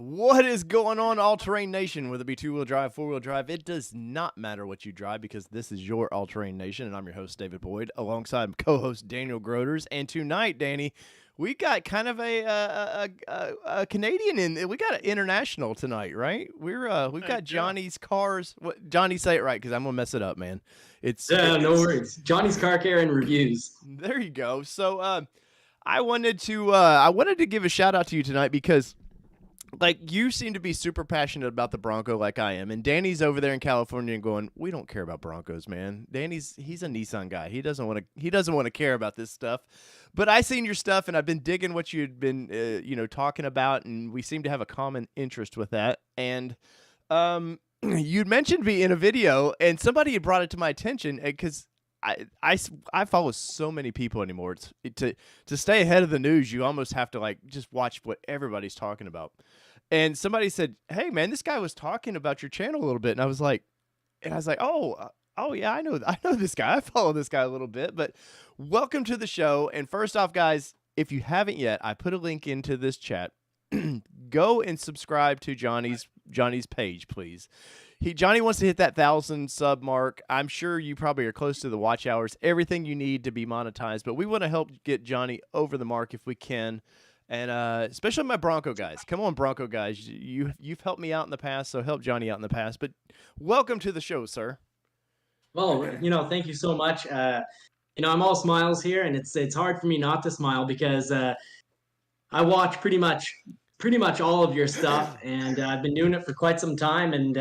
What is going on, All Terrain Nation? Whether it be two-wheel drive, four-wheel drive, it does not matter what you drive because this is your All Terrain Nation, and I'm your host, David Boyd, alongside co-host Daniel Groders. And tonight, Danny, we got kind of a Canadian in. We got an international tonight, right? We've got Johnny's Cars. What, Johnny, say it right because I'm gonna mess it up, man. No worries. Johnny's Car Care and Reviews. There you go. So I wanted to give a shout out to you tonight because, like, you seem to be super passionate about the Bronco like I am, and Danny's over there in California and going, we don't care about Broncos, man. He's a Nissan guy. He doesn't want to care about this stuff. But I seen your stuff, and I've been digging what you'd been talking about, and we seem to have a common interest with that. And you'd mentioned me in a video, and somebody had brought it to my attention because I follow so many people anymore. To stay ahead of the news, you almost have to like just watch what everybody's talking about. And somebody said, "Hey, man, this guy was talking about your channel a little bit," and I was like, "Oh yeah, I know this guy. I follow this guy a little bit." But welcome to the show. And first off, guys, if you haven't yet, I put a link into this chat. Go and subscribe to Johnny's page, please. Johnny wants to hit that 1,000 sub mark. I'm sure you probably are close to the watch hours, everything you need to be monetized, but we want to help get Johnny over the mark if we can. And especially my Bronco guys. Come on, Bronco guys. You've helped me out in the past, so help Johnny out in the past. But welcome to the show, sir. Well, thank you so much. I'm all smiles here, and it's hard for me not to smile because I watch pretty much all of your stuff, and I've been doing it for quite some time. And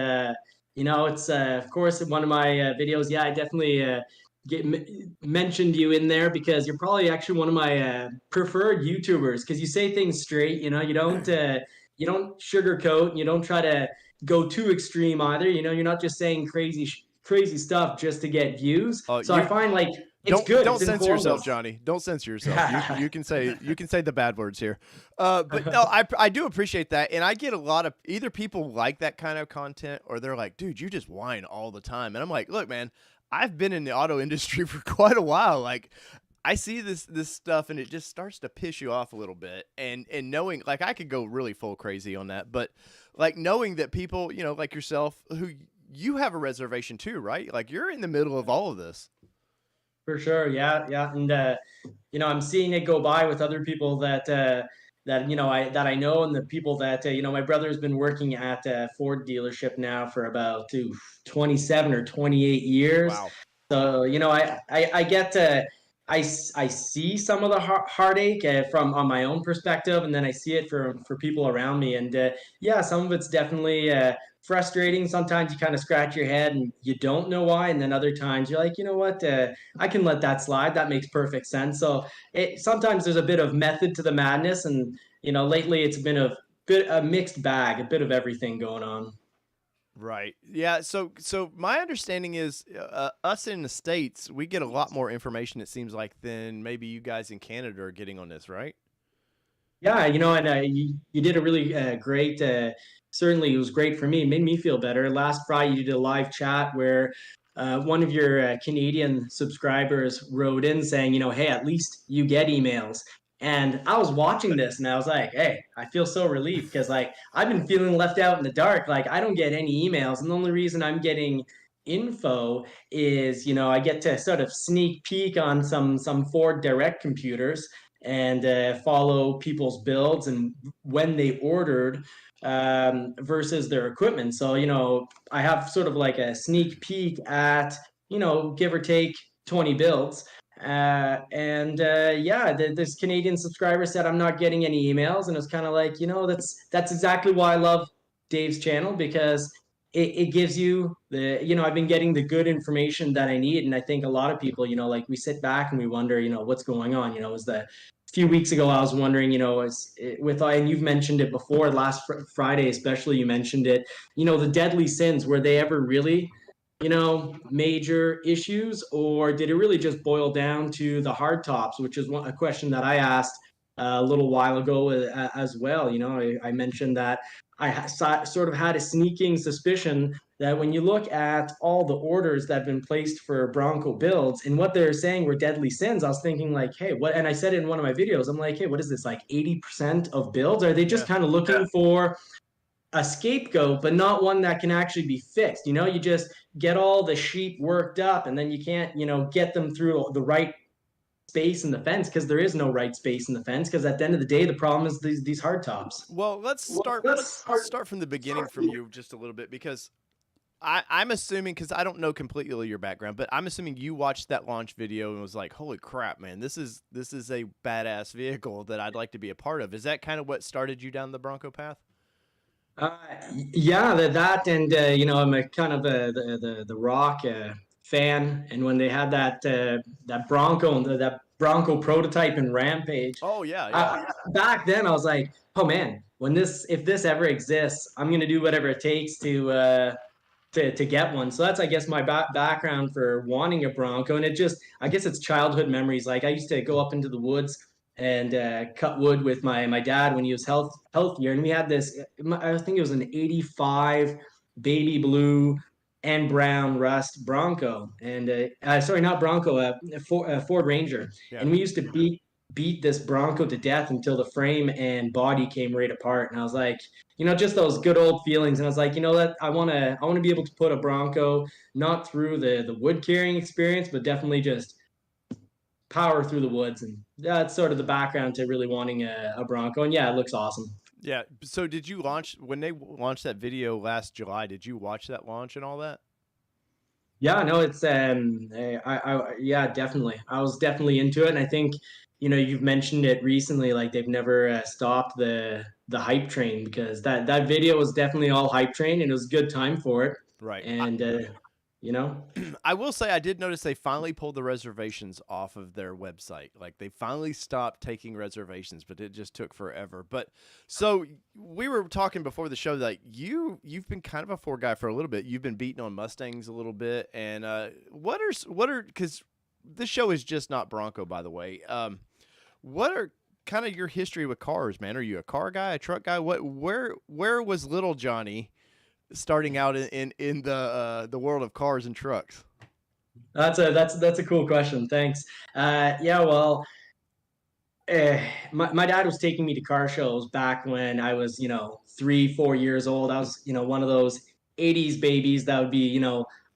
it's of course one of my videos. Yeah, I definitely mentioned you in there because you're probably actually one of my preferred YouTubers because you say things straight. You don't sugarcoat, and you don't try to go too extreme either. You're not just saying crazy stuff just to get views. So I find like. Don't censor yourself, Johnny. Don't censor yourself. You can say the bad words here. But no, I do appreciate that, and I get a lot of either people like that kind of content, or they're like, "Dude, you just whine all the time." And I'm like, "Look, man, I've been in the auto industry for quite a while. Like, I see this stuff, and it just starts to piss you off a little bit. And knowing, like, I could go really full crazy on that, but like knowing that people, like yourself, who you have a reservation too, right? Like, you're in the middle of all of this." For sure, yeah, and I'm seeing it go by with other people that I know, and the people that my brother's been working at a Ford dealership now for about 27 or 28 years. Wow. So I get I see some of the heartache from on my own perspective, and then I see it for people around me, and some of it's definitely frustrating. Sometimes you kind of scratch your head and you don't know why, and then other times you're like, you know what, I can let that slide. That makes perfect sense. So sometimes there's a bit of method to the madness, and lately it's been a mixed bag, a bit of everything going on. Right. Yeah. So my understanding is us in the States, we get a lot more information, it seems like, than maybe you guys in Canada are getting on this, right? Yeah, and you did a really great, certainly it was great for me. It made me feel better. Last Friday, you did a live chat where one of your Canadian subscribers wrote in saying, hey, at least you get emails. And I was watching this and I was like, hey, I feel so relieved because like I've been feeling left out in the dark. Like I don't get any emails. And the only reason I'm getting info is, I get to sort of sneak peek on some Ford Direct computers and follow people's builds and when they ordered versus their equipment. So, I have sort of like a sneak peek at, give or take 20 builds. This Canadian subscriber said I'm not getting any emails, and it's kind of like, that's exactly why I love Dave's channel, because it gives you I've been getting the good information that I need. And I think a lot of people, like we sit back and we wonder, what's going on, is few weeks ago, I was wondering, and you've mentioned it before, last Friday, especially, you mentioned it, the deadly sins, were they ever really, major issues, or did it really just boil down to the hard tops, which is a question that I asked a little while ago as well. I mentioned that sort of had a sneaking suspicion that when you look at all the orders that have been placed for Bronco builds and what they're saying were deadly sins, I was thinking like, hey, what? And I said it in one of my videos. I'm like, hey, what is this? Like 80% of builds? Are they just Yeah. kind of looking for a scapegoat, but not one that can actually be fixed? You just get all the sheep worked up, and then you can't, get them through the right space in the fence because there is no right space in the fence. Because at the end of the day, the problem is these hard tops. Well, let's start from the beginning from you just a little bit because I'm assuming, because I don't know completely your background, but I'm assuming you watched that launch video and was like, "Holy crap, man! This is a badass vehicle that I'd like to be a part of." Is that kind of what started you down the Bronco path? Uh, yeah, that and I'm a kind of the Rock fan, and when they had that Bronco and that Bronco prototype in Rampage, Oh yeah, yeah. back then I was like, oh man, if this ever exists, I'm gonna do whatever it takes to get one. So that's, I guess, my background for wanting a Bronco. And I guess it's childhood memories. Like I used to go up into the woods and cut wood with my dad when he was healthier. And we had this, I think it was an 85 baby blue and brown rust Bronco. And sorry, not Bronco, Ford Ranger. Yeah. And we used to beat this Bronco to death until the frame and body came right apart. And I was like, just those good old feelings. And I was like, that I want to be able to put a Bronco not through the wood carrying experience, but definitely just power through the woods. And that's sort of the background to really wanting a Bronco. And yeah, it looks awesome. Yeah. So did you launch when they launched that video last July? Did you watch that launch and all that? Yeah, no, it's yeah, definitely. I was definitely into it, and I think you've mentioned it recently. Like they've never stopped the hype train, because that video was definitely all hype train, and it was a good time for it. Right. And you know, I will say I did notice they finally pulled the reservations off of their website. Like they finally stopped taking reservations, but it just took forever. But so we were talking before the show that you've been kind of a Ford guy for a little bit. You've been beating on Mustangs a little bit, and what are because this show is just not Bronco, by the way. What are kind of your history with cars, man? Are you a car guy, a truck guy? Where was little Johnny starting out in the world of cars and trucks? that's a cool question. Thanks. Yeah, well, my dad was taking me to car shows back when I was, 3, 4 years old. I was, one of those 80s babies that would be,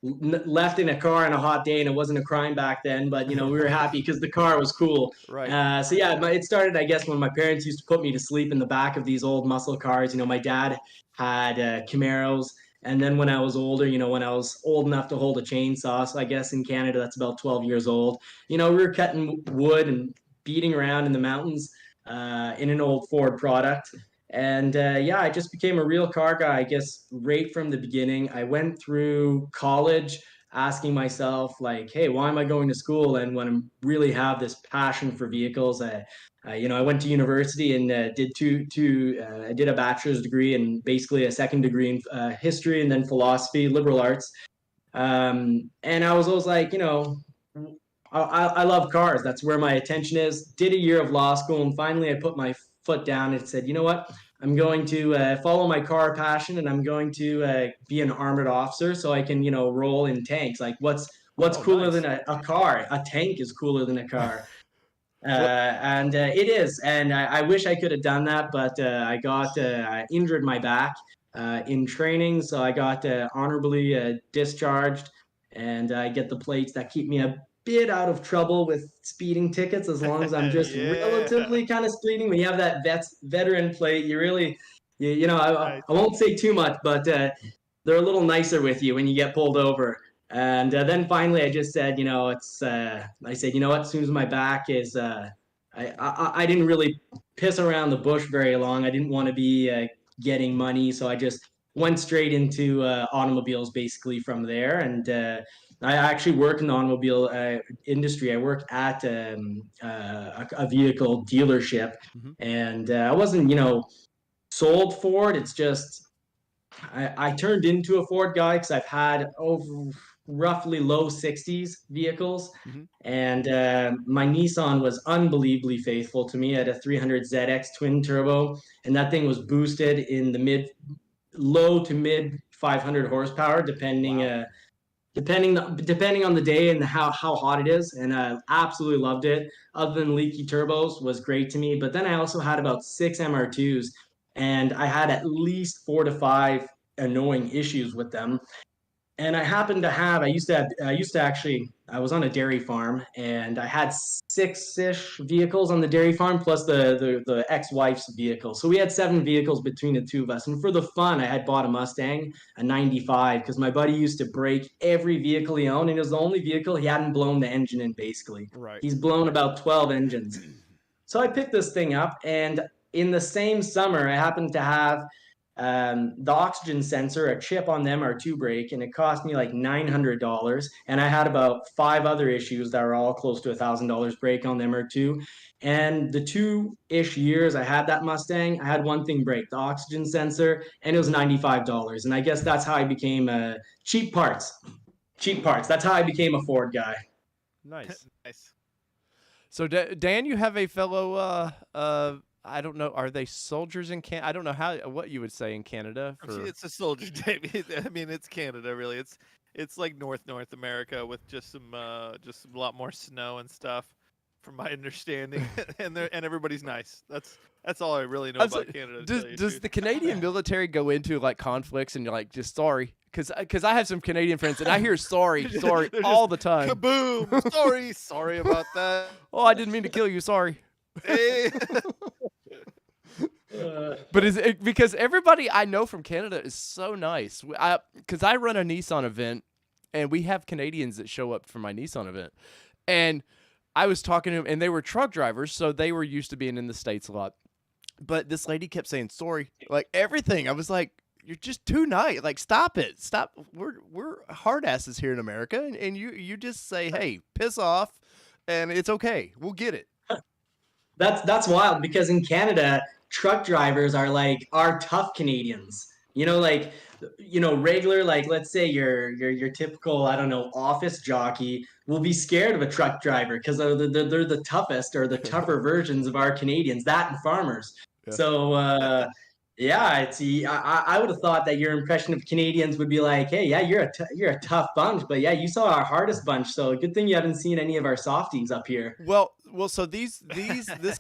left in a car on a hot day, and it wasn't a crime back then, but, we were happy because the car was cool. Right. So yeah, it started, I guess, when my parents used to put me to sleep in the back of these old muscle cars. My dad had Camaros. And then when I was older, when I was old enough to hold a chainsaw, so I guess in Canada that's about 12 years old, we were cutting wood and beating around in the mountains in an old Ford product. And yeah, I just became a real car guy, I guess, right from the beginning. I went through college asking myself, like, hey, why am I going to school? And when I really have this passion for vehicles, I went to university and I did a bachelor's degree and basically a second degree in history and then philosophy, liberal arts. And I was always like, I love cars. That's where my attention is. Did a year of law school, and finally I put my foot down and said, you know what? I'm going to follow my car passion, and I'm going to be an armored officer so I can, roll in tanks. Like, what's Oh, cooler nice. than a car? A tank is cooler than a car. What? And it is. And I wish I could have done that, but I injured my back in training. So I got honorably discharged, and I get the plates that keep me a bit out of trouble with speeding tickets as long as I'm just Yeah. relatively kind of speeding. When you have that veteran plate, you really, Nice. I won't say too much, but they're a little nicer with you when you get pulled over. And then finally, I just said, I said, what? As soon as my back is, I didn't really piss around the bush very long. I didn't want to be getting money, so I just went straight into automobiles basically from there. And I actually work in the automobile industry. I work at a vehicle dealership, Hmm. and I wasn't, sold Ford. It's just I turned into a Ford guy because I've had over roughly low 60s vehicles. Hmm. And my Nissan was unbelievably faithful to me. I had a 300ZX twin turbo, and that thing was boosted in the low to mid 500 horsepower, Wow. depending on the day and how hot it is. And I absolutely loved it. Other than leaky turbos, was great to me. But then I also had about 6 MR2s, and I had at least 4 to 5 annoying issues with them. And I happened to have, I used to actually, I was on a dairy farm, and I had six-ish vehicles on the dairy farm, plus the ex-wife's vehicle. So we had 7 vehicles between the two of us. And for the fun, I had bought a Mustang, a 95, because my buddy used to break every vehicle he owned, and it was the only vehicle he hadn't blown the engine in, basically. Right. He's blown about 12 engines. So I picked this thing up, and in the same summer, I happened to have the oxygen sensor, a chip on them, or two brake, and it cost me like $900. And I had about 5 other issues that were all close to $1,000 break on them or two. And the 2-ish years I had that Mustang, I had one thing break, the oxygen sensor, and it was $95. And I guess that's how I became cheap parts. Cheap parts. That's how I became a Ford guy. Nice. Nice. So Dan, you have a fellow. I don't know. Are they soldiers in Can? I don't know what you would say in Canada for. It's a soldier day. I mean, it's Canada, really. It's like North America with just a lot more snow and stuff, from my understanding. and everybody's nice. That's all I really know about Canada. Does the Canadian military go into like conflicts and you're like just sorry? Because I have some Canadian friends and I hear sorry all the time. Kaboom! Sorry about that. Oh, I didn't mean to kill you. Sorry. Hey. But is it because everybody I know from Canada is so nice? Because I run a Nissan event, and we have Canadians that show up for my Nissan event, and I was talking to them, and they were truck drivers, so they were used to being in the States a lot. But this lady kept saying sorry, like everything. I was like, "You're just too nice. Like, stop it. Stop. We're hard asses here in America, and you just say, hey, piss off, and it's okay. We'll get it." That's wild because in Canada, truck drivers are tough Canadians. Like regular, like let's say your typical, I don't know, office jockey will be scared of a truck driver because they're the toughest or the tougher versions of our Canadians, that and farmers. Yeah. So yeah, I would have thought that your impression of Canadians would be like, hey, yeah, you're a tough bunch, but yeah, you saw our hardest bunch. So good thing you haven't seen any of our softies up here. Well. So this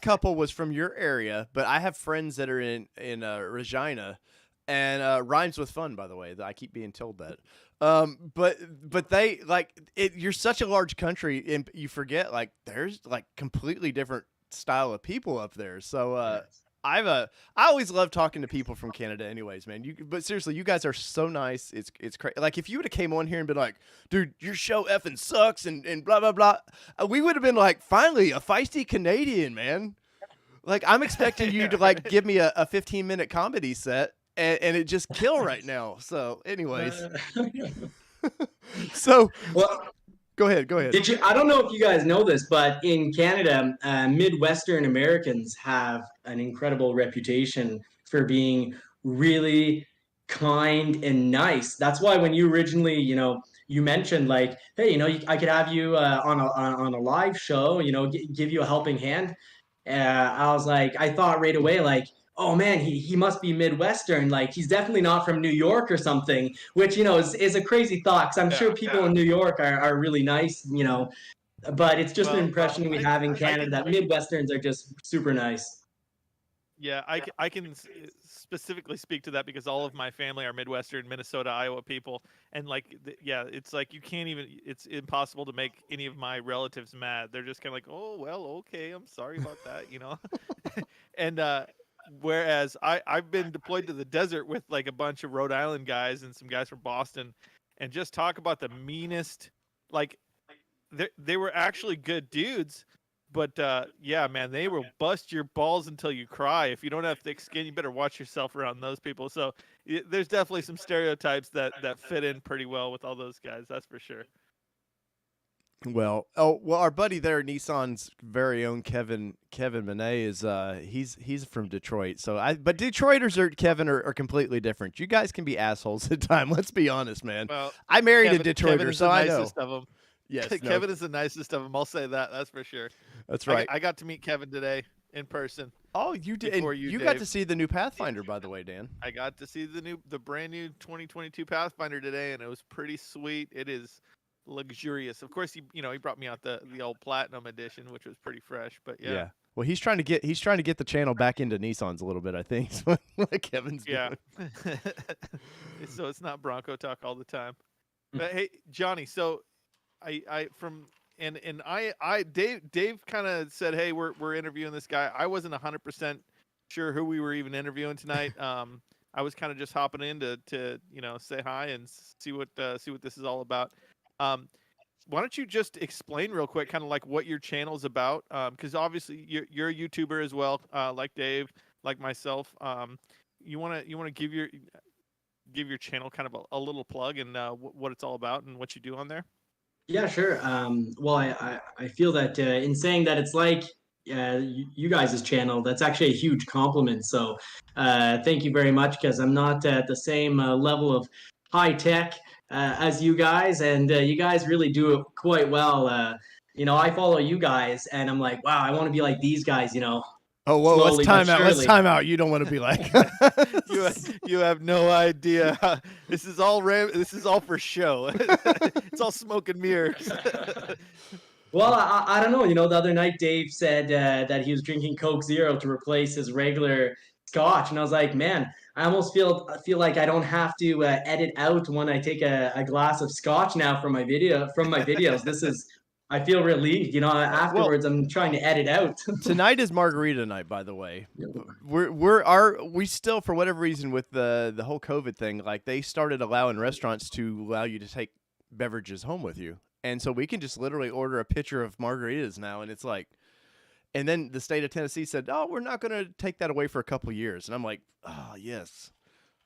couple was from your area, but I have friends that are in Regina, and rhymes with fun, by the way. I keep being told that. But they like it. You're such a large country, and you forget like there's like completely different style of people up there. So I always love talking to people from Canada anyways, man. But seriously, you guys are so nice. It's crazy. Like if you would have came on here and been like, dude, your show effing sucks and blah blah blah, we would have been like, finally a feisty Canadian, man. Like I'm expecting you to like give me a 15-minute comedy set and it just kill right now. So anyways. So well, Go ahead. I don't know if you guys know this, but in Canada, Midwestern Americans have an incredible reputation for being really kind and nice. That's why when you originally, you mentioned like, hey, I could have you on a live show, give you a helping hand. I was like, I thought right away, like, oh man, he must be Midwestern. Like he's definitely not from New York or something, which, is a crazy thought. Cause I'm sure people in New York are really nice, but it's just an impression we have in Canada that Midwesterns are just super nice. Yeah, I can specifically speak to that because all of my family are Midwestern, Minnesota, Iowa people, and like, yeah, it's like you can't even. It's impossible to make any of my relatives mad. They're just kind of like, oh well, okay, I'm sorry about that, and whereas I've been deployed to the desert with like a bunch of Rhode Island guys and some guys from Boston, and just talk about the meanest, like, they were actually good dudes. But yeah, man, they will bust your balls until you cry. If you don't have thick skin, you better watch yourself around those people. So there's definitely some stereotypes that fit in pretty well with all those guys. That's for sure. Well, our buddy there, Nissan's very own Kevin Monet is he's from Detroit. But Detroiters are completely different. You guys can be assholes at times. Let's be honest, man. Well, I married a Kevin Detroiter, is so the I know. nicest of them. Yes, no, Kevin is the nicest of them. I'll say that. That's for sure. that's right. I got to meet Kevin today in person. Oh, you did. And before you you, got Dave. to see the new Pathfinder, by the way, Dan. I got to see the brand new 2022 Pathfinder today, and it was pretty sweet. It is luxurious. Of course, he brought me out the old Platinum edition, which was pretty fresh. But yeah. Well, he's trying to get the channel back into Nissans a little bit, I think. So what Kevin's doing. So it's not Bronco talk all the time. But hey, Johnny, so Dave kind of said, hey, we're interviewing this guy. I wasn't 100% sure who we were even interviewing tonight. I was kind of just hopping in to say hi and see what this is all about. Why don't you just explain real quick, kind of like what your channel's about? Because obviously you're a YouTuber as well, like Dave, like myself. You want to give your channel kind of a little plug and what it's all about and what you do on there? Yeah, sure. Well, I feel that in saying that it's like you guys' channel, that's actually a huge compliment. So thank you very much, because I'm not at the same level of high tech as you guys, and you guys really do it quite well. I follow you guys, and I'm like, wow, I want to be like these guys. Oh, whoa! Let's slowly time but out. Let's surely. time out. You don't want to be like. You have no idea. This is all for show. It's all smoke and mirrors. Well, I don't know. The other night Dave said that he was drinking Coke Zero to replace his regular Scotch, and I was like, man, I almost feel like I don't have to edit out when I take a glass of Scotch now from my videos. I feel relieved. Afterwards, I'm trying to edit out. Tonight is margarita night, by the way. We still, for whatever reason, with the whole COVID thing, like they started allowing restaurants to allow you to take beverages home with you, and so we can just literally order a pitcher of margaritas now, and it's like, and then the state of Tennessee said, "Oh, we're not going to take that away for a couple years," and I'm like, "Oh yes,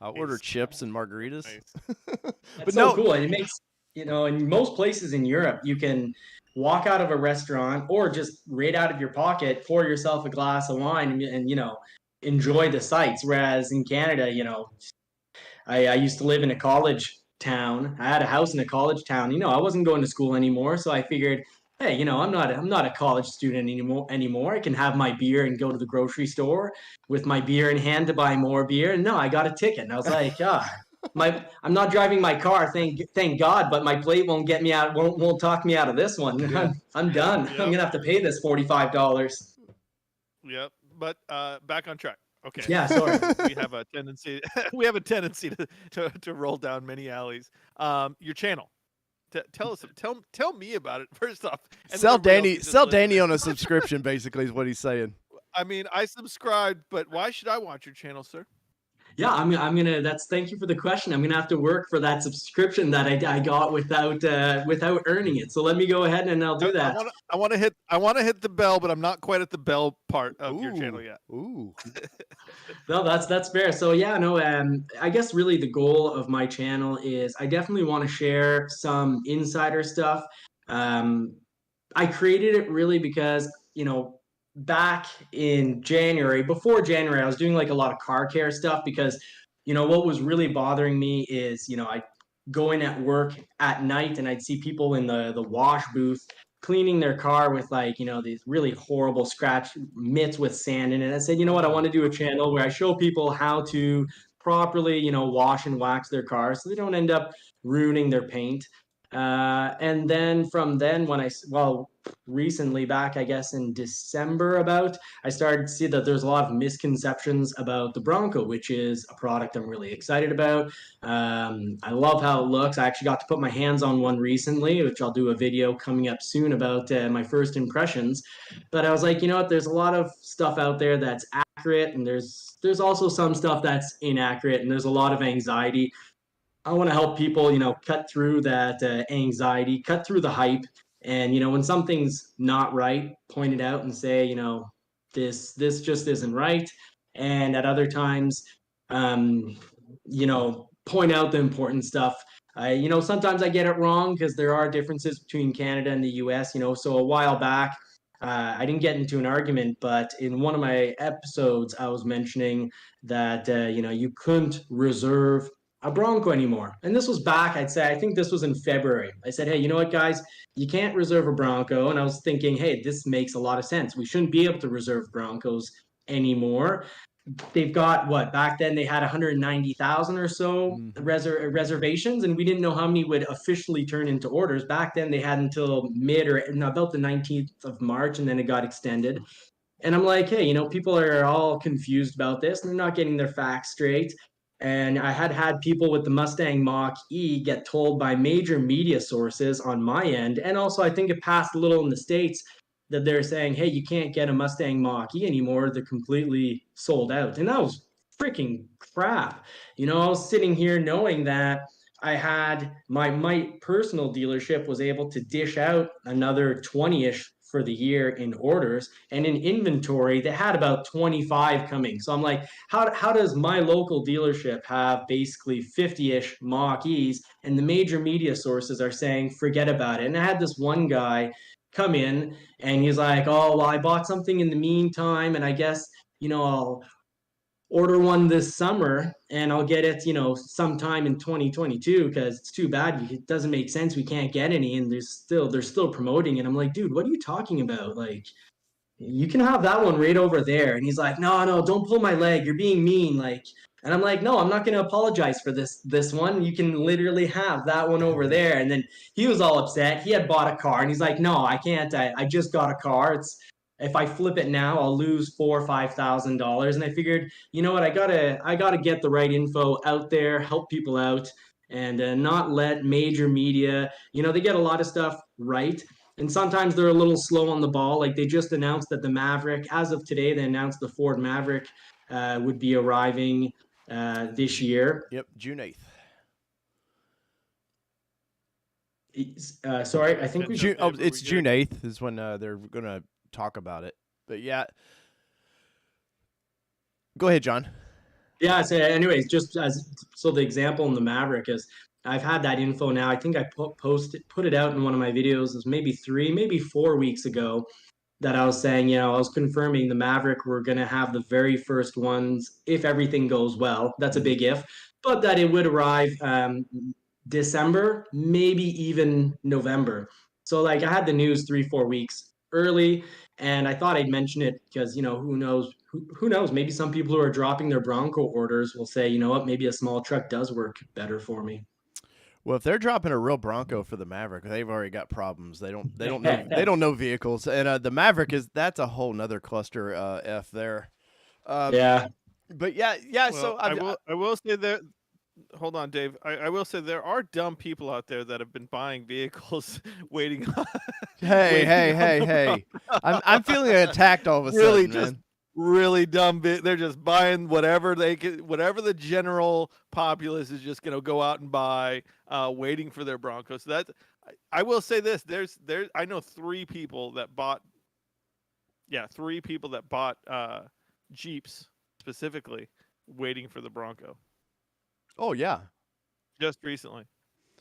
I'll order chips and margaritas." That's But so no, cool. And it makes, in most places in Europe, you can walk out of a restaurant or just right out of your pocket, pour yourself a glass of wine and enjoy the sights. Whereas in Canada, I used to live in a college town. I had a house in a college town. I wasn't going to school anymore, so I figured, hey, I'm not a college student anymore. I can have my beer and go to the grocery store with my beer in hand to buy more beer. And no, I got a ticket, and I was like, I'm not driving my car, thank God, but my plate won't get me out. Won't talk me out of this one. Yeah. I'm done. Yep. I'm gonna have to pay this $45. Yep. But back on track. Okay. Yeah, sorry. We have a tendency to roll down many alleys. Your channel. Tell me about it first off. And then sell everybody else can Danny just Danny listen. on a subscription, basically, is what he's saying. I mean, I subscribed, but why should I watch your channel, sir? Yeah, I'm gonna. Thank you for the question. I'm gonna have to work for that subscription that I got without earning it. So let me go ahead and I'll do that. I want to hit the bell, but I'm not quite at the bell part of your channel yet. Ooh. No, that's fair. So yeah, no, I guess really the goal of my channel is I definitely want to share some insider stuff. I created it really because back in January, before January, I was doing like a lot of car care stuff because what was really bothering me is I go in at work at night and I'd see people in the wash booth cleaning their car with these really horrible scratch mitts with sand in it. I said, what, I want to do a channel where I show people how to properly wash and wax their cars so they don't end up ruining their paint. And then from then recently back, I guess in December I started to see that there's a lot of misconceptions about the Bronco, which is a product I'm really excited about. I love how it looks. I actually got to put my hands on one recently, which I'll do a video coming up soon about my first impressions. But I was like, what, there's a lot of stuff out there that's accurate, and there's also some stuff that's inaccurate, and there's a lot of anxiety. I want to help people, cut through that anxiety, cut through the hype. And, when something's not right, point it out and say, this just isn't right. And at other times, point out the important stuff. Sometimes I get it wrong because there are differences between Canada and the US. So a while back, I didn't get into an argument, but in one of my episodes, I was mentioning that, you couldn't reserve a Bronco anymore. And this was back, I think this was in February. I said, hey, you know what, guys? You can't reserve a Bronco. And I was thinking, hey, this makes a lot of sense. We shouldn't be able to reserve Broncos anymore. They've got what back then they had 190,000 or so reservations, and we didn't know how many would officially turn into orders. Back then they had until mid or about the 19th of March, and then it got extended. And I'm like, hey, people are all confused about this, and they're not getting their facts straight. And I had people with the Mustang Mach E get told by major media sources on my end, and also I think it passed a little in the States that they're saying, hey, you can't get a Mustang Mach E anymore. They're completely sold out. And that was freaking crap. I was sitting here knowing that I had my personal dealership was able to dish out another 20-ish for the year in orders, and in inventory they had about 25 coming. So I'm like, how does my local dealership have basically 50-ish Mach-E's, and the major media sources are saying forget about it? And I had this one guy come in and he's like, oh, well, I bought something in the meantime, and I guess I'll order one this summer and I'll get it, sometime in 2022, because it's too bad. It doesn't make sense. We can't get any, and they're still promoting it. I'm like, dude, what are you talking about? Like, you can have that one right over there. And he's like, no, don't pull my leg. You're being mean. Like, and I'm like, no, I'm not going to apologize for this one. You can literally have that one over there. And then he was all upset. He had bought a car, and he's like, no, I can't. I just got a car. If I flip it now, I'll lose $4,000 or $5,000. And I figured, you know what, I gotta get the right info out there, help people out, and not let major media. They get a lot of stuff right, and sometimes they're a little slow on the ball. Like they just announced that the Maverick, as of today, they announced the Ford Maverick would be arriving this year. Yep, June 8th. Sorry, I think it's June 8th is when they're gonna talk about it. But yeah, go ahead, John. Yeah. So, anyways, just so the example in the Maverick is, I've had that info now. I think I put it out in one of my videos. It was maybe 4 weeks ago that I was saying, I was confirming the Maverick. We're gonna have the very first ones if everything goes well. That's a big if, but that it would arrive December, maybe even November. So like I had the news 3-4 weeks early, and I thought I'd mention it because who knows, who knows, maybe some people who are dropping their Bronco orders will say, you know what, maybe a small truck does work better for me. Well, if they're dropping a real Bronco for the Maverick, they've already got problems. They don't know vehicles, and the Maverick that's a whole nother cluster F there. Yeah. But yeah. Well, so I will say that. Hold on, Dave. I will say there are dumb people out there that have been buying vehicles waiting. Hey! I'm feeling attacked all of a sudden, man. Really dumb. They're just buying whatever they can, whatever the general populace is just going to go out and buy, waiting for their Broncos. So I will say this: I know 3 people that bought. Yeah, 3 people that bought Jeeps specifically, waiting for the Bronco. Oh yeah, just recently,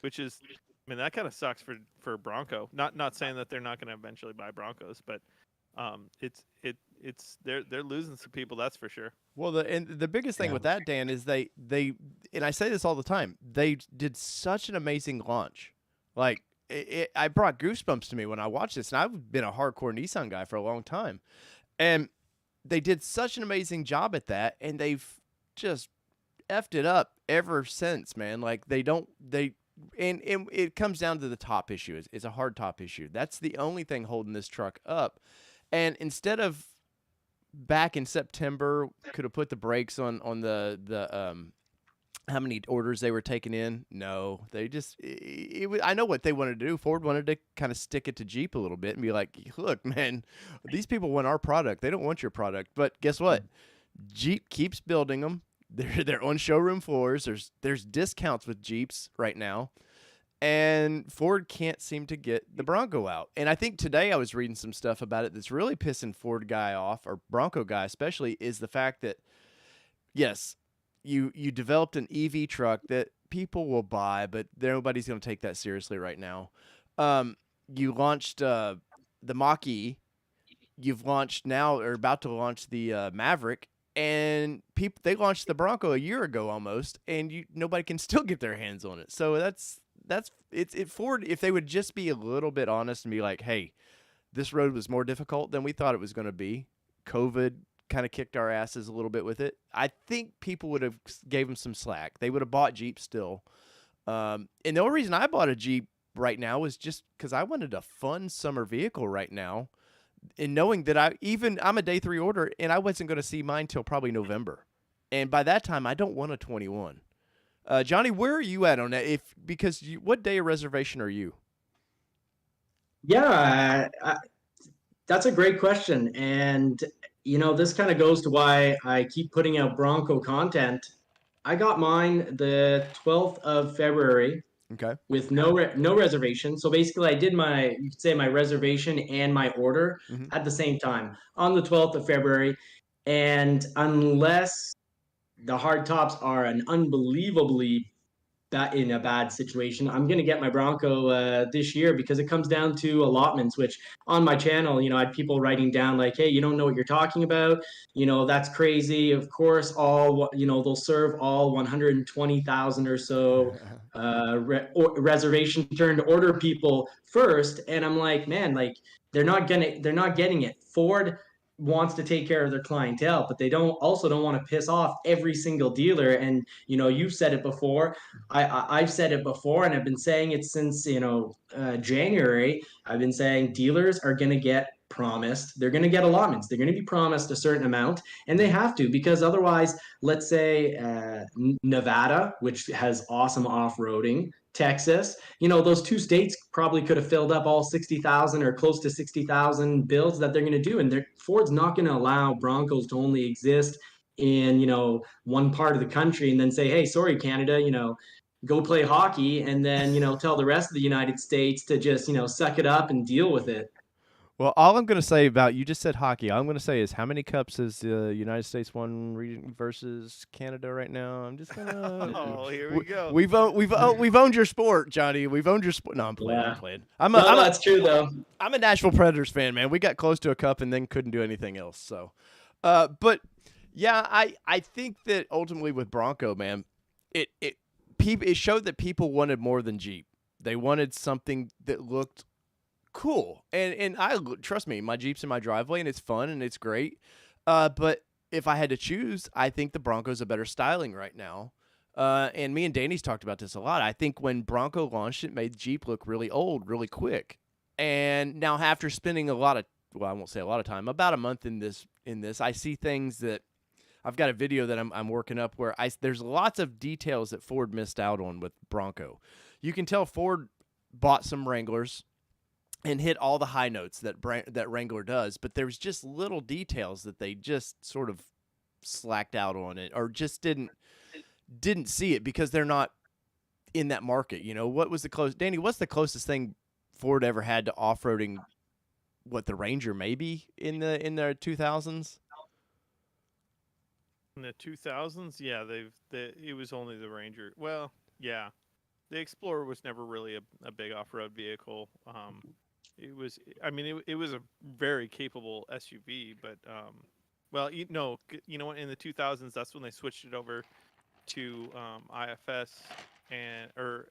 which is, I mean, that kind of sucks for Bronco. Not saying that they're not going to eventually buy Broncos, but they're losing some people, that's for sure. Well, the biggest thing with that, Dan, is they and I say this all the time, they did such an amazing launch. Like I brought goosebumps to me when I watched this, and I've been a hardcore Nissan guy for a long time, and they did such an amazing job at that, and they've just effed it up ever since, man. Like and it comes down to the top issue. It's a hard top issue. That's the only thing holding this truck up. And instead of back in September, could have put the brakes on the how many orders they were taking in. No, they just I know what they wanted to do. Ford wanted to kind of stick it to Jeep a little bit and be like, look, man, these people want our product. They don't want your product. But guess what? Jeep keeps building them. They're on showroom floors. There's discounts with Jeeps right now, and Ford can't seem to get the Bronco out. And I think today I was reading some stuff about it that's really pissing Ford guy off, or Bronco guy especially, is the fact that, yes, you developed an EV truck that people will buy, but nobody's going to take that seriously right now. You launched the Mach-E. You've launched now, or about to launch the Maverick, and they launched the Bronco a year ago almost, and nobody can still get their hands on it. So it's Ford. If they would just be a little bit honest and be like, hey, this road was more difficult than we thought it was going to be. COVID kind of kicked our asses a little bit with it. I think people would have gave them some slack. They would have bought Jeep still. And the only reason I bought a Jeep right now was just because I wanted a fun summer vehicle right now, and knowing that I'm a day 3 order, and I wasn't going to see mine till probably November. And by that time, I don't want a 21. Johnny, where are you at on that? What day of reservation are you? Yeah, that's a great question. And, this kind of goes to why I keep putting out Bronco content. I got mine the 12th of February Okay. with no reservation. So basically, I did you could say my reservation and my order Mm-hmm. at the same time on the 12th of February. And unless the hard tops are an unbelievably in a bad situation, I'm going to get my Bronco this year, because it comes down to allotments, which on my channel, I had people writing down like, hey, you don't know what you're talking about. That's crazy. Of course, they'll serve all 120,000 or so reservation turned order people first. And I'm like, man, like they're not getting it. Ford wants to take care of their clientele, but they don't want to piss off every single dealer. And you've said it before. I've said it before, and I've been saying it since January. I've been saying dealers are going to get promised. They're going to get allotments. They're going to be promised a certain amount, and they have to, because otherwise, let's say Nevada, which has awesome off-roading, Texas, those 2 states probably could have filled up all 60,000 or close to 60,000 builds that they're going to do. And Ford's not going to allow Broncos to only exist in, one part of the country and then say, hey, sorry, Canada, go play hockey, and then, tell the rest of the United States to just, suck it up and deal with it. Well, all I'm going to say about, you just said hockey. All I'm going to say is, how many cups has the United States won versus Canada right now? I'm just going to. Oh, here we go. We've owned your sport, Johnny. We've owned your sport. No, I'm playing. Yeah. I'm playing. That's true though. I'm a Nashville Predators fan, man. We got close to a cup and then couldn't do anything else. So, but yeah, I think that ultimately with Bronco, man, it showed that people wanted more than Jeep. They wanted something that looked cool, and I trust me, my Jeep's in my driveway and it's fun and it's great. But if I had to choose, I think the Bronco's a better styling right now. And me and Danny's talked about this a lot. I think when Bronco launched, it made Jeep look really old, really quick. And now after spending I won't say a lot of time, about a month in this, I see things that I've got a video that I'm working up where there's lots of details that Ford missed out on with Bronco. You can tell Ford bought some Wranglers and hit all the high notes that Wrangler does, but there's just little details that they just sort of slacked out on it, or just didn't see it because they're not in that market. What was Danny, what's the closest thing Ford ever had to off-roading? What, the Ranger maybe in the 2000s? In the 2000s, yeah, it was only the Ranger. Well, yeah, the Explorer was never really a big off-road vehicle. It was a very capable SUV, but well, you know what? In the 2000s, that's when they switched it over to IFS or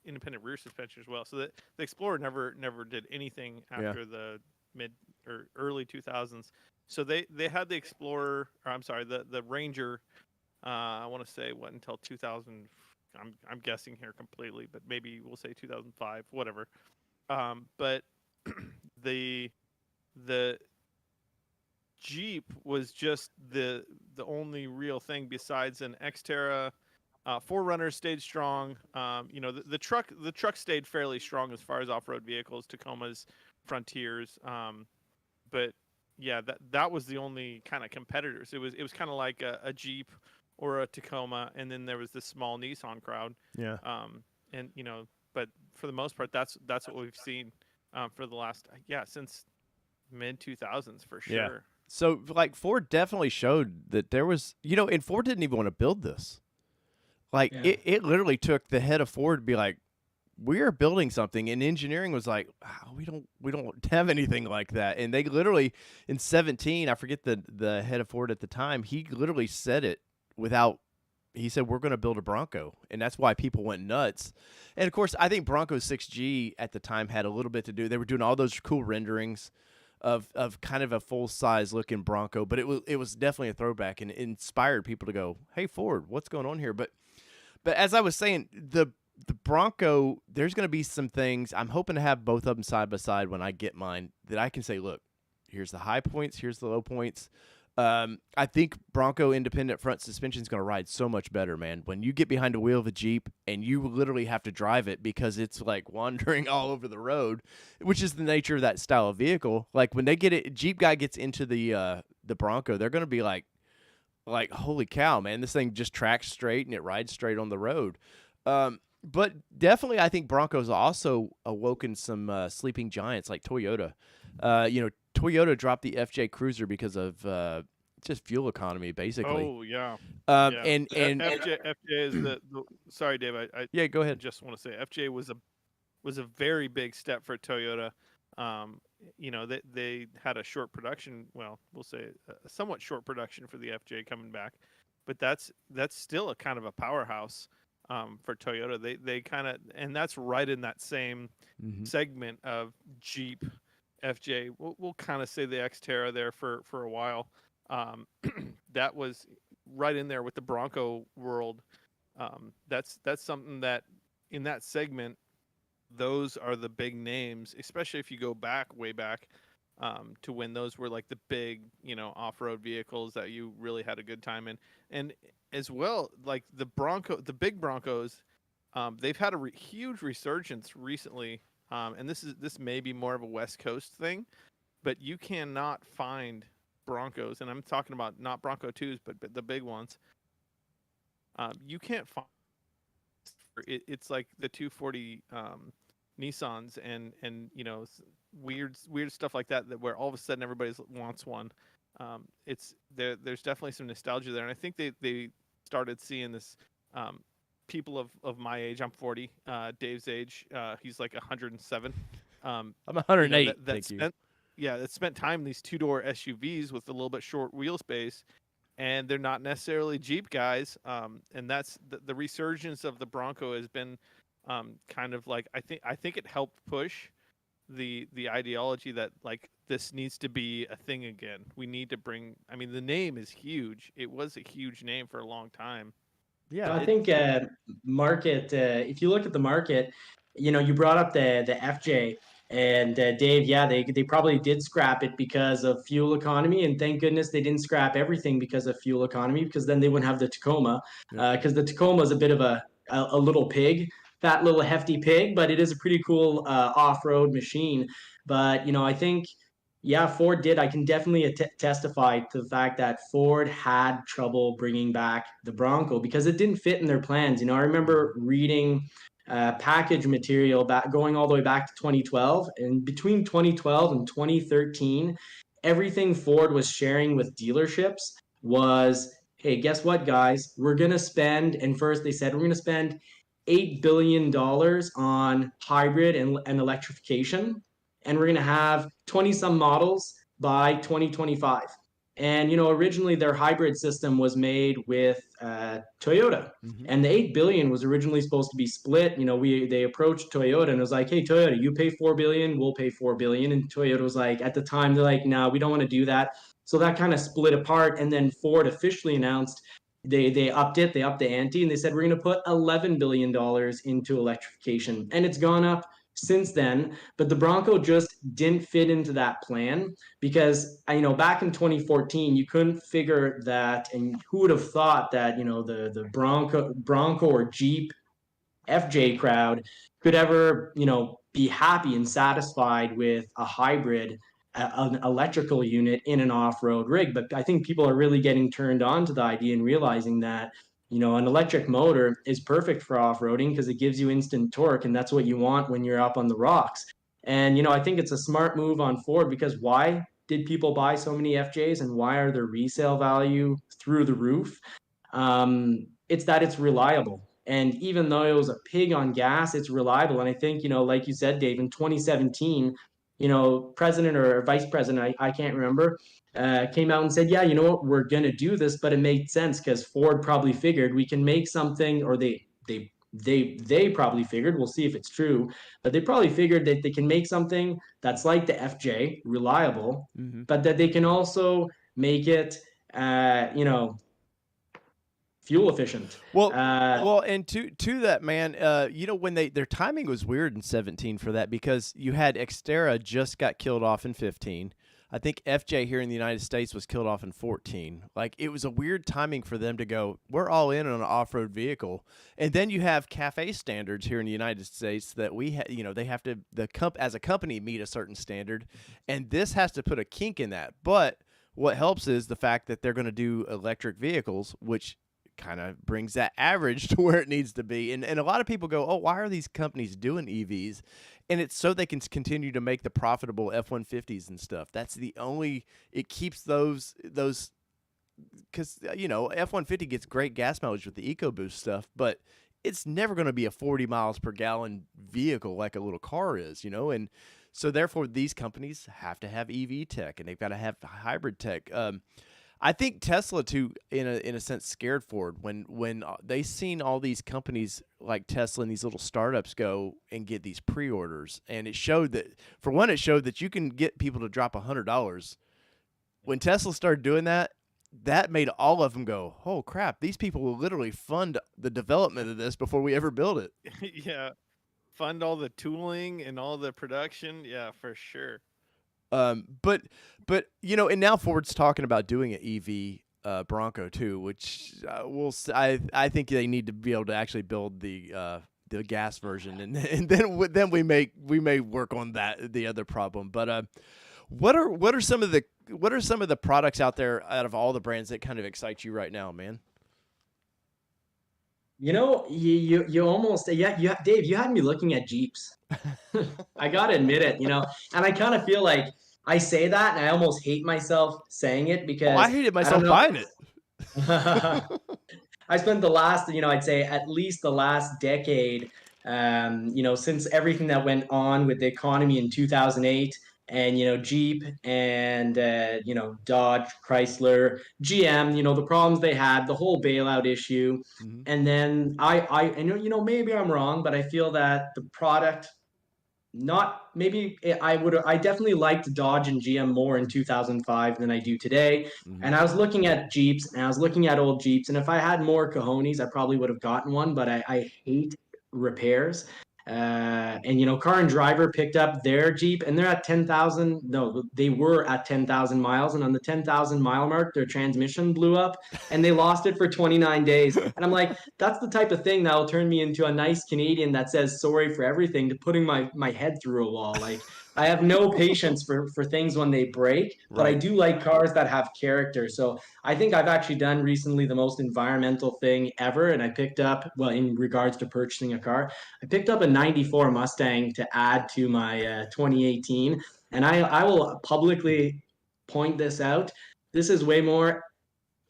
independent rear suspension as well. So the Explorer never did anything after the mid or early 2000s. So they had the Explorer, or I'm sorry, the Ranger. I want to say until 2000. I'm guessing here completely, but maybe we'll say 2005, whatever. But the Jeep was just the only real thing besides an Xterra. 4Runner stayed strong. The truck stayed fairly strong as far as off-road vehicles, Tacomas, Frontiers. But yeah, that was the only kind of competitors. It was kind of like a Jeep or a Tacoma, and then there was this small Nissan crowd. Yeah. And but for the most part, that's what we've seen for the last since mid 2000s for sure. So like Ford definitely showed that there was, and Ford didn't even want to build this. Like Yeah. it literally took the head of Ford to be like, we are building something, and engineering was like, we don't have anything like that. And they literally in 17, I forget the head of Ford at the time, he literally said it without he said we're going to build a Bronco, and that's why people went nuts. And of course, I think Bronco 6G at the time had a little bit to do. They were doing all those cool renderings of kind of a full size looking Bronco, but it was definitely a throwback, and it inspired people to go, "Hey Ford, what's going on here?" But as I was saying, the Bronco, there's going to be some things. I'm hoping to have both of them side by side when I get mine that I can say, look, here's the high points, here's the low points. I think Bronco independent front suspension is going to ride so much better, man. When you get behind the wheel of a Jeep and you literally have to drive it because it's like wandering all over the road, which is the nature of that style of vehicle. Like when they get it, Jeep guy gets into the Bronco, they're going to be like, holy cow, man, this thing just tracks straight and it rides straight on the road. But definitely, I think Bronco's also awoken some sleeping giants like Toyota. Toyota dropped the FJ Cruiser because of just fuel economy, basically. Oh yeah, Um, yeah. and and FJ is the sorry, Dave. I yeah, go ahead. just want to say FJ was a very big step for Toyota. They had a short production. Well, we'll say a somewhat short production for the FJ coming back, but that's still a kind of a powerhouse for Toyota. They kind of, and that's right in that same segment of Jeep, FJ. We'll kind of say the Xterra there for a while. That was right in there with the Bronco world. That's something that in that segment, those are the big names, especially if you go way back to when those were like the big, off-road vehicles that you really had a good time in. And as well, like the big Broncos, they've had a huge resurgence recently. And this may be more of a West Coast thing, but you cannot find Broncos, and I'm talking about not Bronco 2s, but the big ones. You can't find it's like the 240 Nissans and weird stuff like that where all of a sudden everybody wants one. There's definitely some nostalgia there, and I think they started seeing this. People of my age, I'm 40. Dave's age, he's like 107. I'm 108. Thank you. That spent time in these two-door SUVs with a little bit short wheel space, and they're not necessarily Jeep guys. And that's the resurgence of the Bronco has been kind of like I think it helped push the ideology that like this needs to be a thing again. We need to bring. I mean, the name is huge. It was a huge name for a long time. Yeah, I think market. If you look at the market, you brought up the FJ and Dave. Yeah, they probably did scrap it because of fuel economy, and thank goodness they didn't scrap everything because of fuel economy, because then they wouldn't have the Tacoma. Because the Tacoma is a bit of a little pig, fat little hefty pig, but it is a pretty cool off-road machine. But I think. Yeah, Ford did. I can definitely testify to the fact that Ford had trouble bringing back the Bronco because it didn't fit in their plans. I remember reading package material going all the way back to 2012, and between 2012 and 2013, everything Ford was sharing with dealerships was, hey, guess what, guys? We're gonna spend, and first they said we're gonna spend $8 billion on hybrid and electrification, and we're going to have 20 some models by 2025. And originally their hybrid system was made with Toyota, and the 8 billion was originally supposed to be split. They approached Toyota and was like, "Hey Toyota, you pay 4 billion, we'll pay 4 billion." And Toyota was like, at the time, they're like, "No, we don't want to do that." So that kind of split apart, and then Ford officially announced they upped it, they upped the ante, and they said we're going to put $11 billion into electrification, and it's gone up since then. But the Bronco just didn't fit into that plan because back in 2014 you couldn't figure that, and who would have thought that the Bronco or Jeep FJ crowd could ever be happy and satisfied with a hybrid, an electrical unit in an off-road rig. But I think people are really getting turned on to the idea and realizing that an electric motor is perfect for off-roading because it gives you instant torque, and that's what you want when you're up on the rocks. And I think it's a smart move on Ford because why? did people buy so many FJs and why are their resale value through the roof? It's that it's reliable. And even though it was a pig on gas, it's reliable. And I think, like you said, Dave, in 2017, president or vice president, I can't remember, came out and said, yeah, you know what, we're going to do this, but it made sense because Ford probably figured we can make something, or they probably figured, we'll see if it's true, but they probably figured that they can make something that's like the FJ, reliable, but that they can also make it, fuel efficient. Well, and to that, man, when their timing was weird in 17 for that, because you had Xterra just got killed off in 15. I think FJ here in the United States was killed off in 14. Like, it was a weird timing for them to go, we're all in on an off-road vehicle. And then you have CAFE standards here in the United States that they have to, as a company, meet a certain standard. And this has to put a kink in that. But what helps is the fact that they're going to do electric vehicles, which kind of brings that average to where it needs to be. And a lot of people go, oh, why are these companies doing EVs? And it's so they can continue to make the profitable F-150s and stuff. That's the only, it keeps those, because, F-150 gets great gas mileage with the EcoBoost stuff, but it's never going to be a 40 miles per gallon vehicle like a little car is, and so therefore these companies have to have EV tech, and they've got to have hybrid tech. I think Tesla too, in a sense, scared Ford when they seen all these companies like Tesla and these little startups go and get these pre-orders, and it showed that, for one, it showed that you can get people to drop $100. When Tesla started doing that, that made all of them go, "Oh crap! These people will literally fund the development of this before we ever build it." Yeah, fund all the tooling and all the production. Yeah, for sure. But and now Ford's talking about doing an EV Bronco too, which I think they need to be able to actually build the gas version, and then we may work on the other problem. But what are some of the products out there out of all the brands that kind of excite you right now, man? You almost, yeah, Dave, you had me looking at Jeeps. I gotta admit it, and I kind of feel like I say that and I almost hate myself saying it because I hated myself buying it. I spent the last, I'd say at least the last decade, since everything that went on with the economy in 2008, and Jeep and Dodge, Chrysler, GM, the problems they had, the whole bailout issue, and then I know, maybe I'm wrong, but I feel that the product, not maybe I definitely liked Dodge and GM more in 2005 than I do today. And I was looking at Jeeps and I was looking at old Jeeps, and if I had more cojones, I probably would have gotten one, but I hate repairs. And Car and Driver picked up their Jeep, and they're at 10,000. No, they were at 10,000 miles, and on the 10,000 mile mark, their transmission blew up, and they lost it for 29 days. And I'm like, that's the type of thing that will turn me into a nice Canadian that says sorry for everything to putting my head through a wall. Like, I have no patience for things when they break, but I do like cars that have character. So I think I've actually done recently the most environmental thing ever. And I picked up, well, in regards to purchasing a car, I picked up a 94 Mustang to add to my 2018. And I will publicly point this out. This is way more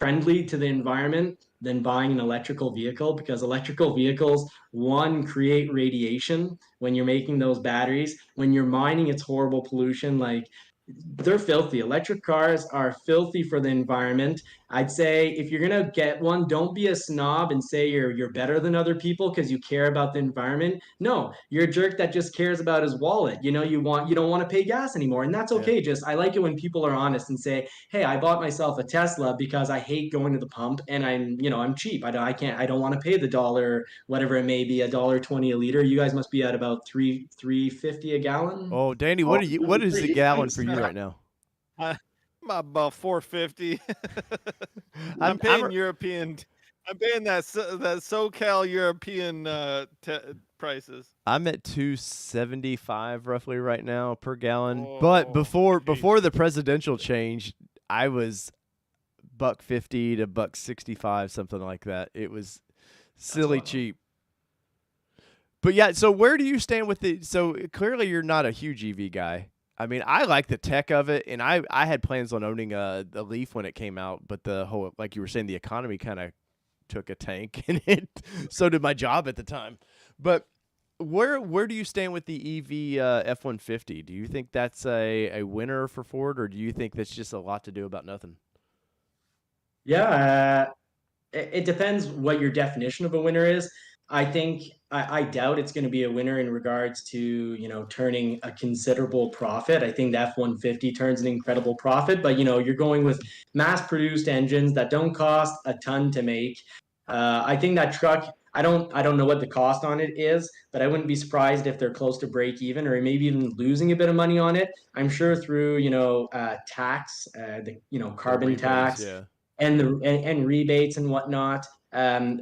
friendly to the environment than buying an electrical vehicle, because electrical vehicles, one, create radiation when you're making those batteries. When you're mining, it's horrible pollution. Like, they're filthy. Electric cars are filthy for the environment. I'd say if you're gonna get one, don't be a snob and say you're better than other people because you care about the environment. No, you're a jerk that just cares about his wallet. You don't want to pay gas anymore, and that's okay. Just, I like it when people are honest and say, hey, I bought myself a Tesla because I hate going to the pump and I'm cheap. I don't want to pay the dollar, whatever it may be, $1.20 a liter. You guys must be at about $3.50 a gallon. Oh, Danny, what is the gallon for you right now? About $4.50. I'm paying European. I'm paying that SoCal European prices. I'm at $2.75 roughly right now per gallon. But before the presidential change, I was $1.50 to $1.65, something like that. It was silly cheap. But yeah, so where do you stand with it? So clearly you're not a huge EV guy. I mean, I like the tech of it, and I had plans on owning the Leaf when it came out, but the whole, like you were saying, the economy kind of took a tank, and so did my job at the time. But where do you stand with the EV F-150? Do you think that's a winner for Ford, or do you think that's just a lot to do about nothing? Yeah, it depends what your definition of a winner is. I think I doubt it's going to be a winner in regards to, turning a considerable profit. I think the F-150 turns an incredible profit, but you're going with mass-produced engines that don't cost a ton to make. I think that truck, I don't know what the cost on it is, but I wouldn't be surprised if they're close to break even or maybe even losing a bit of money on it. I'm sure through, tax, the, The carbon rebates, tax yeah. and rebates and whatnot,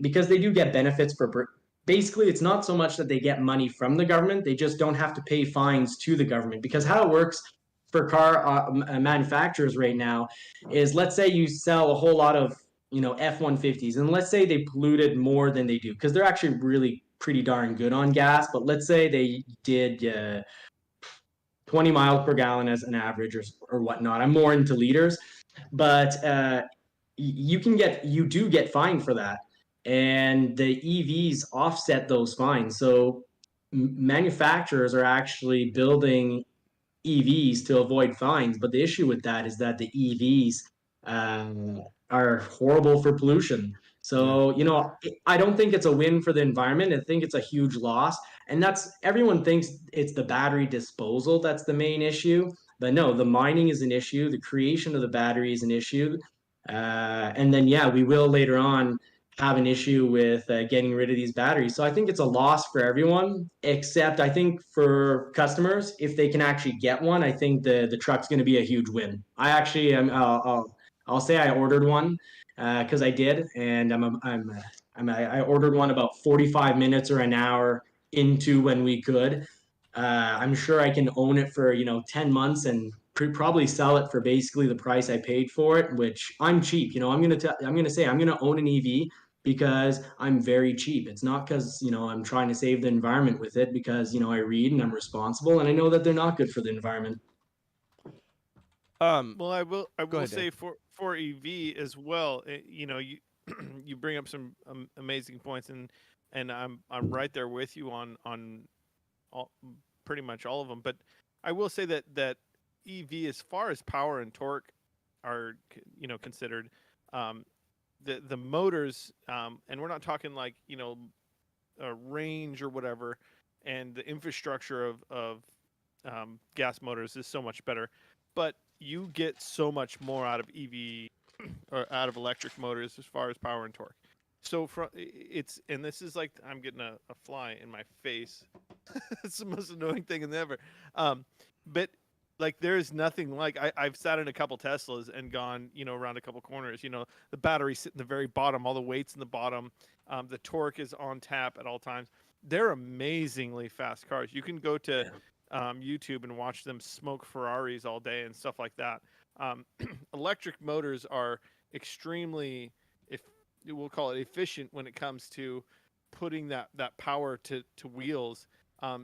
because they do get benefits for. Basically, it's not so much that they get money from the government; they just don't have to pay fines to the government. Because how it works for car manufacturers right now is, let's say you sell a whole lot of F-150s, and let's say they polluted more than they do, because they're actually really pretty darn good on gas. But let's say they did 20 miles per gallon as an average, or whatnot. I'm more into liters, but you do get fined for that, and the EVs offset those fines. So manufacturers are actually building EVs to avoid fines, but the issue with that is that the EVs are horrible for pollution. Yeah. So, I don't think it's a win for the environment. I think it's a huge loss. And everyone thinks it's the battery disposal that's the main issue. But no, the mining is an issue. The creation of the battery is an issue. And then, yeah, we will later on have an issue with getting rid of these batteries. So I think it's a loss for everyone, except I think for customers, if they can actually get one, I think the truck's going to be a huge win. I actually am. I'll say I ordered one because I did, and I ordered one about 45 minutes or an hour into when we could. I'm sure I can own it for 10 months and probably sell it for basically the price I paid for it, which I'm cheap. I'm gonna say I'm gonna own an EV because I'm very cheap. It's not because I'm trying to save the environment with it, because I read and I'm responsible and I know that they're not good for the environment. Well, I Go will ahead, Dan. say for EV as well. You you bring up some amazing points, and I'm right there with you on all, pretty much all of them. But I will say that EV, as far as power and torque are considered, um, the motors, and we're not talking like range or whatever, and the infrastructure of gas motors is so much better, but you get so much more out of EV or out of electric motors as far as power and torque. So and this is like I'm getting a fly in my face. It's the most annoying thing in ever. But like there is nothing like I've sat in a couple Teslas and gone around a couple corners. The battery sit in the very bottom, all the weight's in the bottom. The torque is on tap at all times. They're amazingly fast cars. You can go to YouTube and watch them smoke Ferraris all day and stuff like that. Electric motors are extremely, if we'll call it efficient when it comes to putting that power to wheels.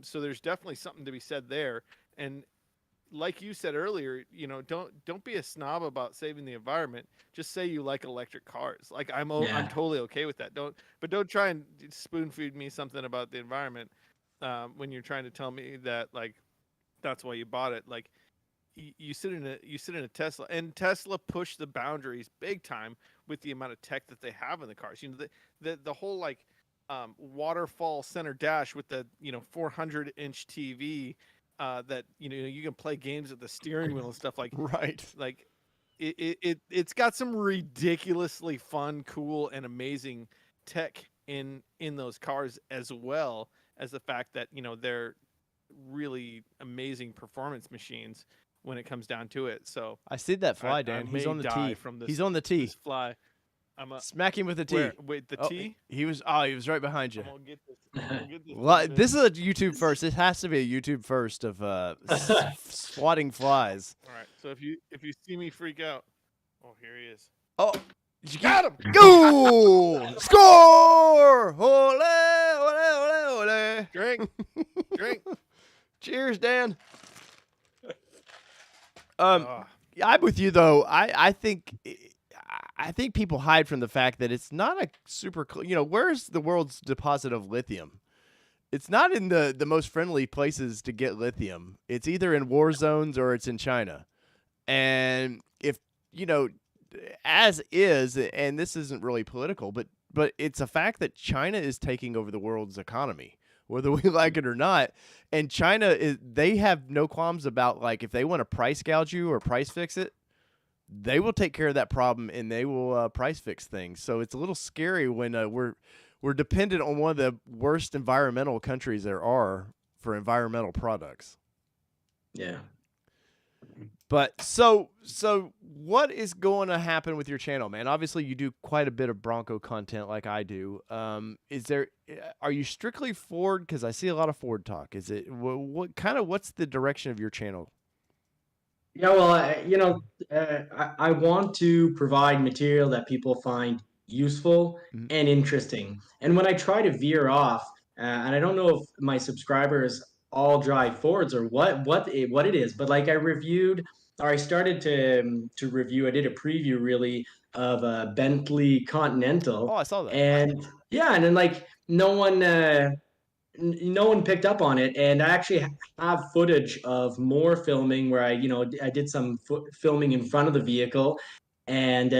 So there's definitely something to be said there. And like you said earlier, don't be a snob about saving the environment. Just say you like electric cars. Like I'm Yeah. totally okay with that. Don't try and spoon feed me something about the environment when you're trying to tell me that like that's why you bought it. Like you sit in a Tesla, and Tesla pushed the boundaries big time with the amount of tech that they have in the cars. The whole like waterfall center dash with the 400-inch TV that you can play games at the steering wheel and stuff Right. like it's got some ridiculously fun, cool, and amazing tech in those cars, as well as the fact that they're really amazing performance machines when it comes down to it. So I see that fly, I Dan. He's may on the die tee. from He's on the tee. this fly. I'm a Smack him with the tee. where wait the Oh, T. he was. Oh, he was right behind you. I'm gonna get this. I'm gonna get this. This is a YouTube first. It has to be a YouTube first of swatting flies. All right. So if you see me freak out, oh, here he is. Oh, you Got him. Goal! Score! Ole, ole, ole, ole. Drink. Cheers, Dan. Ugh. I'm with you though. I think people hide from the fact that it's not a super. Where's the world's deposit of lithium? It's not in the most friendly places to get lithium. It's either in war zones or it's in China. And if as is, and this isn't really political, but it's a fact that China is taking over the world's economy, whether we like it or not. And they have no qualms about, like, if they want to price gouge you or price fix it, they will take care of that problem and they will price fix things. So it's a little scary when we're dependent on one of the worst environmental countries there are for environmental products. Yeah. But so what is going to happen with your channel, man? Obviously, you do quite a bit of Bronco content like I do. Are you strictly Ford? Because I see a lot of Ford talk. Is it what's the direction of your channel? Yeah, well, I want to provide material that people find useful Mhm. and interesting. And when I try to veer off, and I don't know if my subscribers all drive Fords or what it is, but like I started to review. I did a preview really of a Bentley Continental, Oh, I saw that. and yeah, and then like no one picked up on it, and I actually have footage of more filming where I did some filming in front of the vehicle, and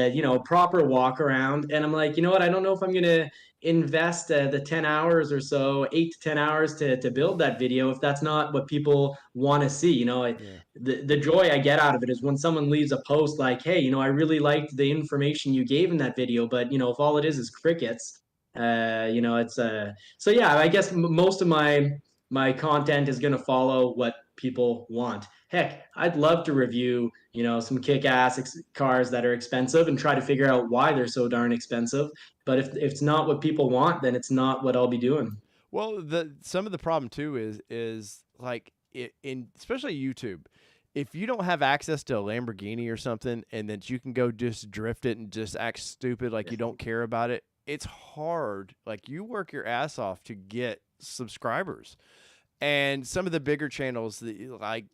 proper walk around, and I'm like, you know what, I don't know if I'm gonna invest the 10 hours or so, 8 to 10 hours to build that video if that's not what people want to see. Yeah. The joy I get out of it is when someone leaves a post like, hey, I really liked the information you gave in that video, but if all it is crickets, it's so yeah, I guess most of my content is going to follow what people want. Heck, I'd love to review, some kick-ass cars that are expensive and try to figure out why they're so darn expensive. But if it's not what people want, then it's not what I'll be doing. Well, some of the problem too is like in especially YouTube. If you don't have access to a Lamborghini or something, and that you can go just drift it and just act stupid like you don't care about it, it's hard. Like, you work your ass off to get subscribers. And some of the bigger channels, like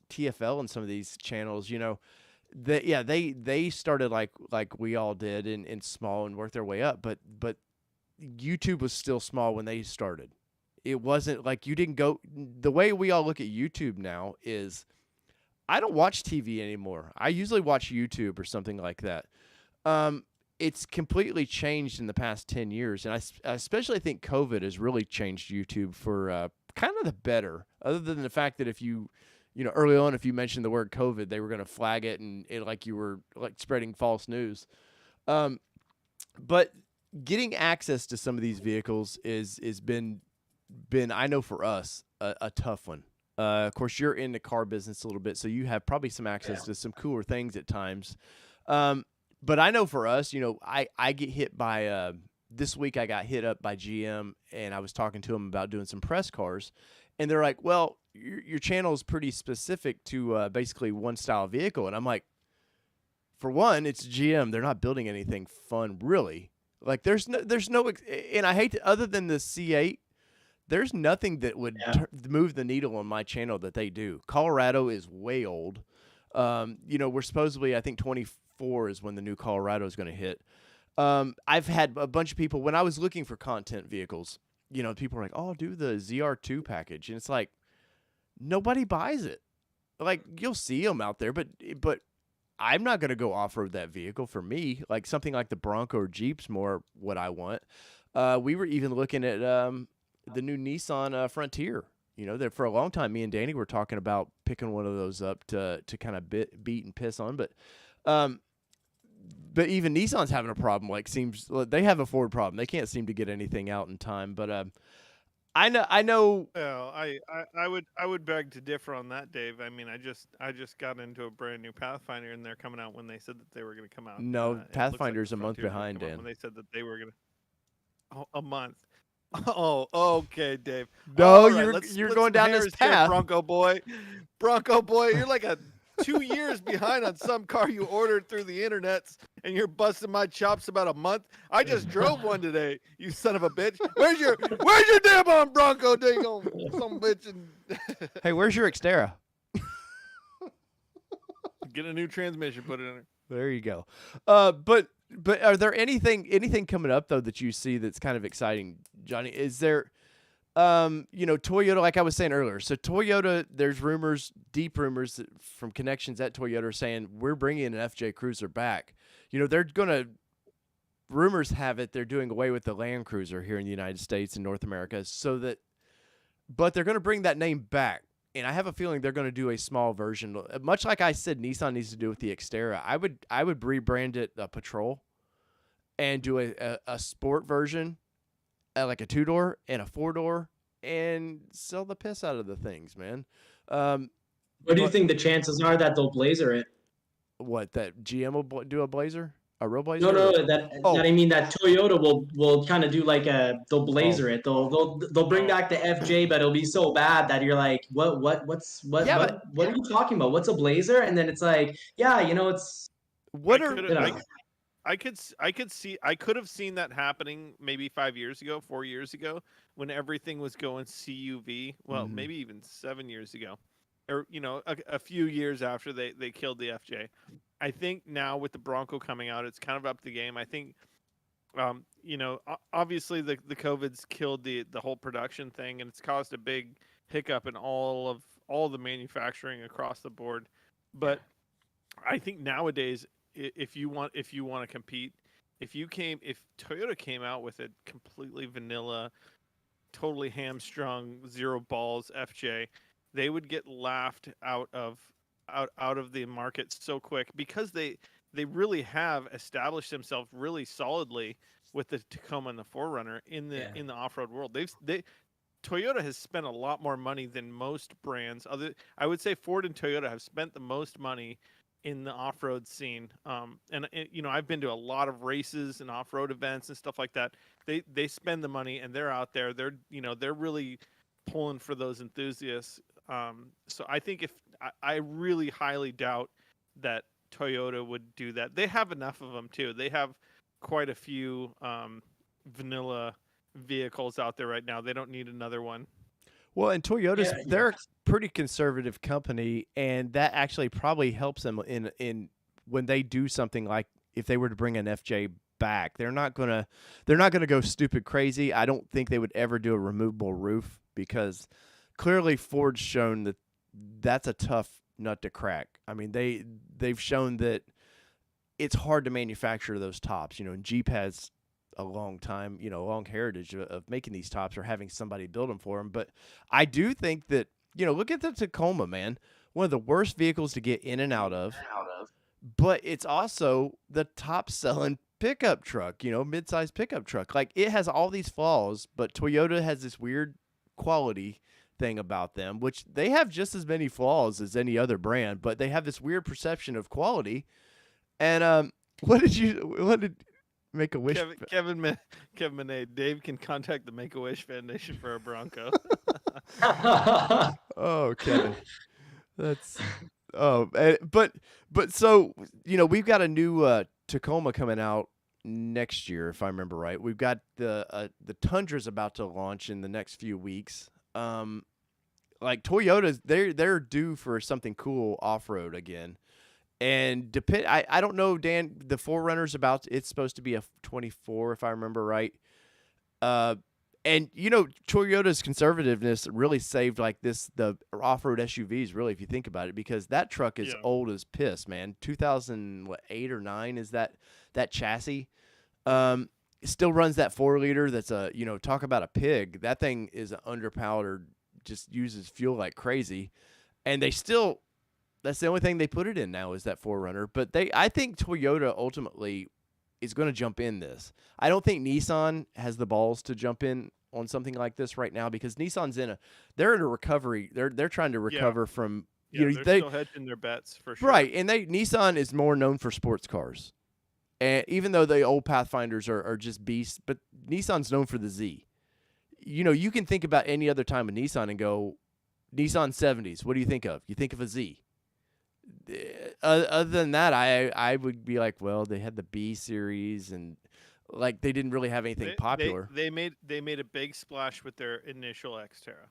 TFL and some of these channels, they started like we all did in small and worked their way up. But YouTube was still small when they started. It wasn't like you didn't go. The way we all look at YouTube now is, I don't watch TV anymore. I usually watch YouTube or something like that. It's completely changed in the past 10 years. And I especially think COVID has really changed YouTube for kind of the better, other than the fact that if early on, if you mentioned the word COVID, they were going to flag it and like you were like spreading false news. But getting access to some of these vehicles is been I know for us a tough one. Of course, you're in the car business a little bit, so you have probably some access to some cooler things at times. But I know for us, I get hit by this week. I got hit up by GM, and I was talking to them about doing some press cars, and they're like, "Well, your channel is pretty specific to basically one style vehicle," and I'm like, for one, it's GM. They're not building anything fun, really. Like, there's no, and I hate to, other than the C8, there's nothing that would move the needle on my channel that they do. Colorado is way old. We're supposedly, I think 24 is when the new Colorado is going to hit. I've had a bunch of people, when I was looking for content vehicles, people were like, "Oh, do the ZR2 package." And it's like, nobody buys it. Like, you'll see them out there, but I'm not going to go off-road that vehicle. For me, like something like the Bronco or Jeep's more what I want. We were even looking at the new Nissan Frontier. That for a long time, me and Danny were talking about picking one of those up to kind of beat and piss on. But even Nissan's having a problem. Like, seems they have a Ford problem. They can't seem to get anything out in time. But I know. Well, I would beg to differ on that, Dave. I mean, I just got into a brand new Pathfinder, and they're coming out when they said that they were going to come out. No, Pathfinder's a month behind, Dan. When they said that they were going to, a month. Oh, okay, Dave. No, right, you're going down this path, Bronco boy. You're like 2 years behind on some car you ordered through the internet, and you're busting my chops about a month. I just drove one today, you son of a bitch. Where's your damn on Bronco, dingo, some bitch? Hey, where's your Xterra? get a new transmission, put it in there. There you go. But are there anything coming up though that you see that's kind of exciting, Johnny? Is there, Toyota, like I was saying earlier. So Toyota, there's deep rumors from connections at Toyota saying we're bringing an FJ Cruiser back. They're gonna. Rumors have it they're doing away with the Land Cruiser here in the United States and North America, but they're going to bring that name back. And I have a feeling they're going to do a small version, much like I said Nissan needs to do with the Xterra. I would rebrand it a Patrol and do a sport version, like a 2-door and a 4-door, and sell the piss out of the things, man. What do you think the chances are that they'll Blazer it? What, that GM will do a Blazer? A real Blazer? No, that I mean that Toyota will kind of do like they'll Blazer it. They'll bring back the FJ, but it'll be so bad that you're like, what are you talking about? What's a Blazer? And then it's like, it's I could have seen that happening maybe 4 years ago, when everything was going CUV. Well, maybe even 7 years ago, or a few years after they killed the FJ. I think now with the Bronco coming out, it's kind of up the game. I think, obviously the COVID's killed the whole production thing, and it's caused a big hiccup in all the manufacturing across the board. But I think nowadays, if you want to compete, if Toyota came out with a completely vanilla, totally hamstrung, zero balls FJ, they would get laughed out of the market so quick, because they really have established themselves really solidly with the Tacoma and the 4Runner in the off-road world. Toyota has spent a lot more money than most brands. I would say Ford and Toyota have spent the most money in the off-road scene. And I've been to a lot of races and off-road events and stuff like that. They spend the money and they're out there. They're really pulling for those enthusiasts. So I think I really highly doubt that Toyota would do that. They have enough of them too. They have quite a few vanilla vehicles out there right now. They don't need another one. Well, and Toyota's they're a pretty conservative company, and that actually probably helps them in when they do something like if they were to bring an FJ back. They're not gonna go stupid crazy. I don't think they would ever do a removable roof, because clearly Ford's shown that that's a tough nut to crack. I mean, they've shown that it's hard to manufacture those tops, and Jeep has a long time, a long heritage of making these tops or having somebody build them for them. But I do think that, look at the Tacoma, man, one of the worst vehicles to get in and out of, but it's also the top selling pickup truck, mid-sized pickup truck. Like, it has all these flaws, but Toyota has this weird quality thing about them, which they have just as many flaws as any other brand, but they have this weird perception of quality. And what did Make-A-Wish? Kevin Minay, Dave can contact the Make-A-Wish Foundation for a Bronco. Oh, Kevin, that's but so we've got a new Tacoma coming out next year, if I remember right. We've got the Tundra's about to launch in the next few weeks. Like Toyota's, they're due for something cool off-road again. And I don't know, Dan, the 4Runner's it's supposed to be a 24, if I remember right. And Toyota's conservativeness really saved the off-road SUVs, really, if you think about it, because that truck is old as piss, man. 2008 or 9 is that chassis. It still runs that 4-liter. That's talk about a pig. That thing is underpowered, just uses fuel like crazy, and that's the only thing they put it in now is that 4Runner. But I think Toyota ultimately is going to jump in this. I don't think Nissan has the balls to jump in on something like this right now, because Nissan's they're in a recovery. They're trying to recover from they're still hedging their bets for sure. Right, and Nissan is more known for sports cars, and even though the old Pathfinders are just beasts, but Nissan's known for the Z. You can think about any other time of Nissan and go, Nissan 70s. What do you think of? You think of a Z. Other than that, I would be like, well, they had the B series, and like they didn't really have anything popular. They made a big splash with their initial Xterra.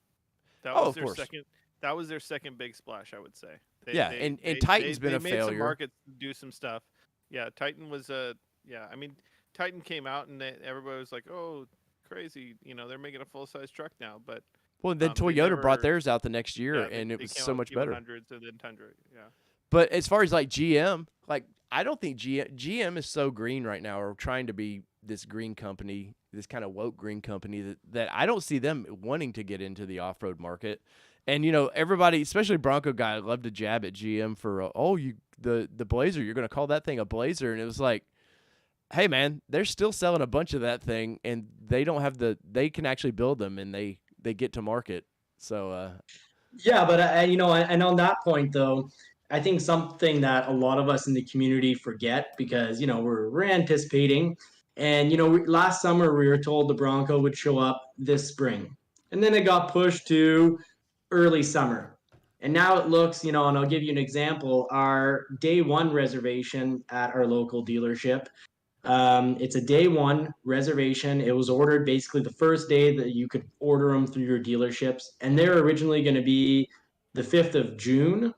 That of was their course. second. That was their second big splash, I would say. Yeah, and Titan's been they a made some failure. markets do some stuff. Yeah, Titan was a I mean, Titan came out and everybody was like, "Oh, crazy! They're making a full size truck now." But Well, then they Toyota brought never, theirs out the next year, yeah, and it they was came so out with much better. Q100s and then Tundra. Yeah. But as far as like GM, like I don't think GM is so green right now, or trying to be this green company, this kind of woke green company that I don't see them wanting to get into the off-road market. And everybody, especially Bronco guy, love to jab at GM for the Blazer. You're going to call that thing a Blazer, and it was like, hey man, they're still selling a bunch of that thing, and they don't have they can actually build them, and they get to market. So Yeah, but and on that point though, I think something that a lot of us in the community forget because we're anticipating, and last summer we were told the Bronco would show up this spring, and then it got pushed to early summer, and now it looks, and I'll give you an example. Our day one reservation at our local dealership, it's a day one reservation. It was ordered basically the first day that you could order them through your dealerships, and they're originally going to be the 5th of June.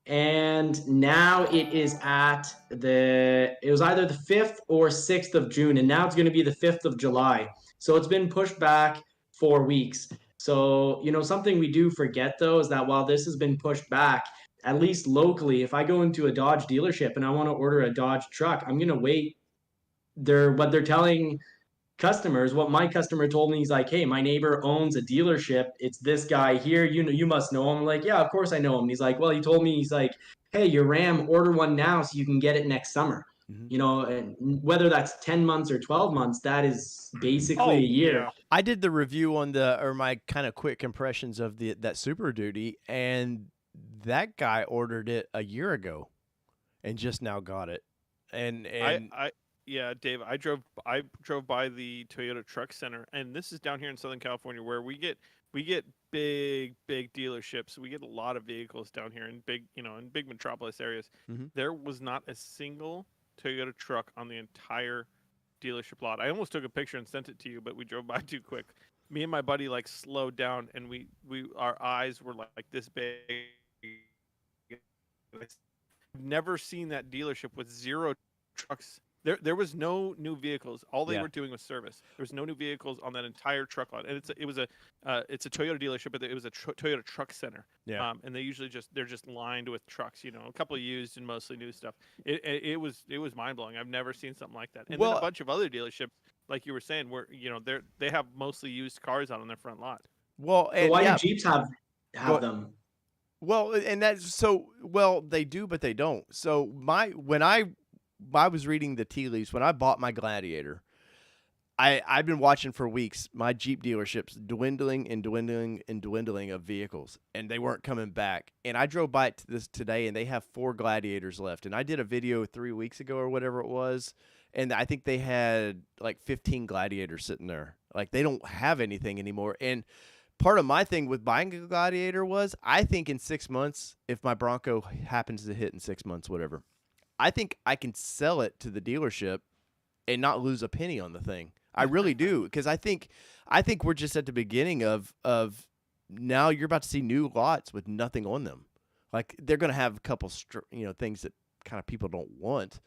And now it is it was either the 5th or 6th of June, and now it's going to be the 5th of July. So it's been pushed back 4 weeks. So, something we do forget though is that while this has been pushed back, at least locally, if I go into a Dodge dealership and I want to order a Dodge truck, I'm going to wait. They're telling customers what my customer told me. He's like, hey, my neighbor owns a delership. It's this guy here. You must know him. I'm like, yeah, of course I know him. And he's like, well, he told me, he's like, hey, your Ram, order one now so you can get it next summer. And whether that's 10 months or 12 months, that is basically a year. Yeah. I did the review on my kind of quick impressions of that Super Duty, and that guy ordered it a year ago and just now got it. And Yeah, Dave, I drove by the Toyota Truck Center, and this is down here in Southern California where we get big dealerships. We get a lot of vehicles down here in big metropolis areas. Mhm. There was not a single Toyota truck on the entire dealership lot. I almost took a picture and sent it to you, but we drove by too quick. Me and my buddy slowed down, and our eyes were like this big. I've never seen that dealership with zero trucks. There was no new vehicles. All they were doing was service. There was no new vehicles on that entire truck lot, and it's a Toyota dealership, but it was a Toyota Truck Center. Yeah. And they're just lined with trucks. A couple of used and mostly new stuff. It was mind blowing. I've never seen something like that. And then a bunch of other dealerships, like you were saying, where they have mostly used cars out on their front lot. Well, and so why do Jeeps have them? Well, and that's they do, but they don't. So when I was reading the tea leaves when I bought my Gladiator, I've been watching for weeks my Jeep dealerships dwindling of vehicles, and they weren't coming back. And I drove by this today, and they have 4 Gladiators left. And I did a video 3 weeks ago or whatever it was, and I think they had like 15 Gladiators sitting there. Like they don't have anything anymore. And part of my thing with buying a Gladiator was I think in 6 months, if my Bronco happens to hit in 6 months, whatever, I think I can sell it to the dealership and not lose a penny on the thing. I really do, because I think we're just at the beginning of now you're about to see new lots with nothing on them. Like they're going to have a couple things that kind of people don't want.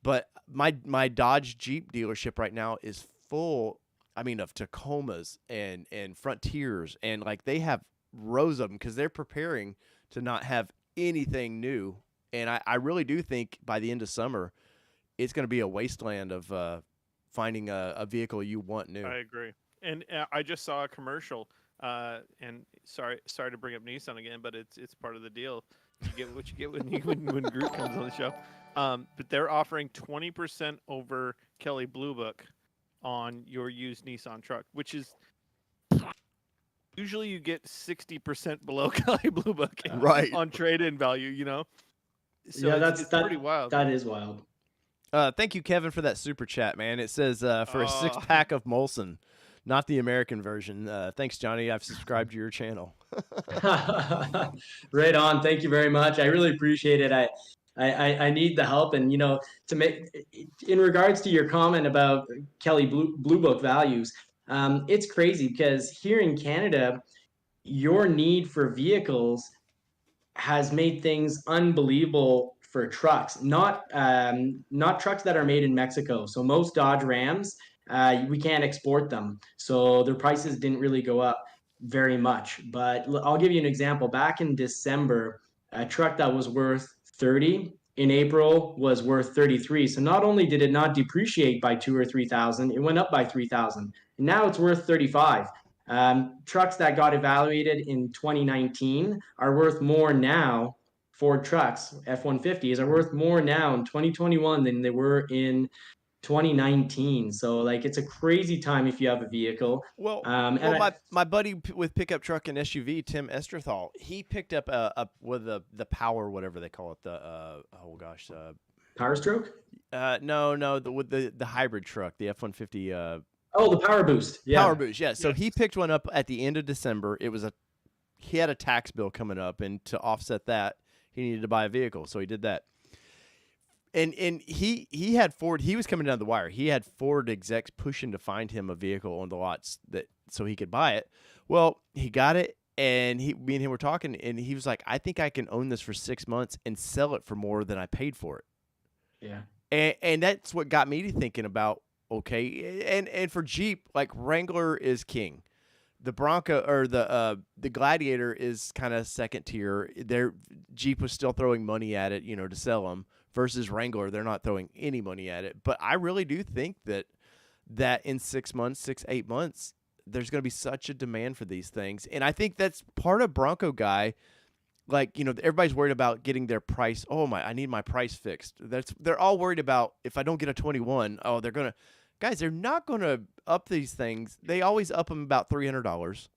But my Dodge Jeep dealership right now is full, of Tacomas and Frontiers, and like they have rows of them because they're preparing to not have anything new. And I really do think by the end of summer, it's going to be a wasteland of finding a vehicle you want new. I agree. And I just saw a commercial, and sorry to bring up Nissan again, but it's part of the deal. You get what you get when Groot comes on the show. But they're offering 20% over Kelly Blue Book on your used Nissan truck, which is usually you get 60% below Kelly Blue Book right on trade-in value. So yeah, that's pretty wild. That is wild. Thank you, Kevin, for that super chat, man. It says for a 6-pack of Molson, not the American version. Thanks, Johnny. I've subscribed to your channel. Right on. Thank you very much. I really appreciate it. I need the help, and to make in regards to your comment about Kelly Blue Book values, it's crazy because here in Canada, your need for vehicles has made things unbelievable for trucks, not trucks that are made in Mexico. So most Dodge Rams, we can't export them, so their prices didn't really go up very much. But I'll give you an example. Back in December, a truck that was worth 30 in April was worth 33. So not only did it not depreciate by 2 or 3,000, it went up by 3,000. And now it's worth 35. Trucks that got evaluated in 2019 are worth more now. Ford trucks, F-150s, are worth more now in 2021 than they were in 2019. So like it's a crazy time if you have a vehicle. Well, And my buddy with pickup truck and SUV, Tim Esterthal, he picked up with the power, whatever they call it, the Power Stroke. no, with the hybrid truck, the F-150 Oh, the Power Boost. Yeah. Power Boost. Yeah. So he picked one up at the end of December. He had a tax bill coming up, and to offset that, he needed to buy a vehicle, so he did that. And he had Ford. He was coming down the wire. He had Ford execs pushing to find him a vehicle on the lots so he could buy it. Well, he got it, and me and him were talking, and he was like, "I think I can own this for 6 months and sell it for more than I paid for it." Yeah. And that's what got me to thinking about, okay, and for Jeep, like Wrangler is king. The Bronco or the Gladiator is kind of second tier. Jeep was still throwing money at it, to sell them. Versus Wrangler, they're not throwing any money at it. But I really do think that in 6 months, 8 months, there's going to be such a demand for these things. And I think that's part of Bronco guy. Like, everybody's worried about getting their price. Oh, I need my price fixed. They're all worried about if I don't get a 21, they're not going to up these things. They always up them about $300.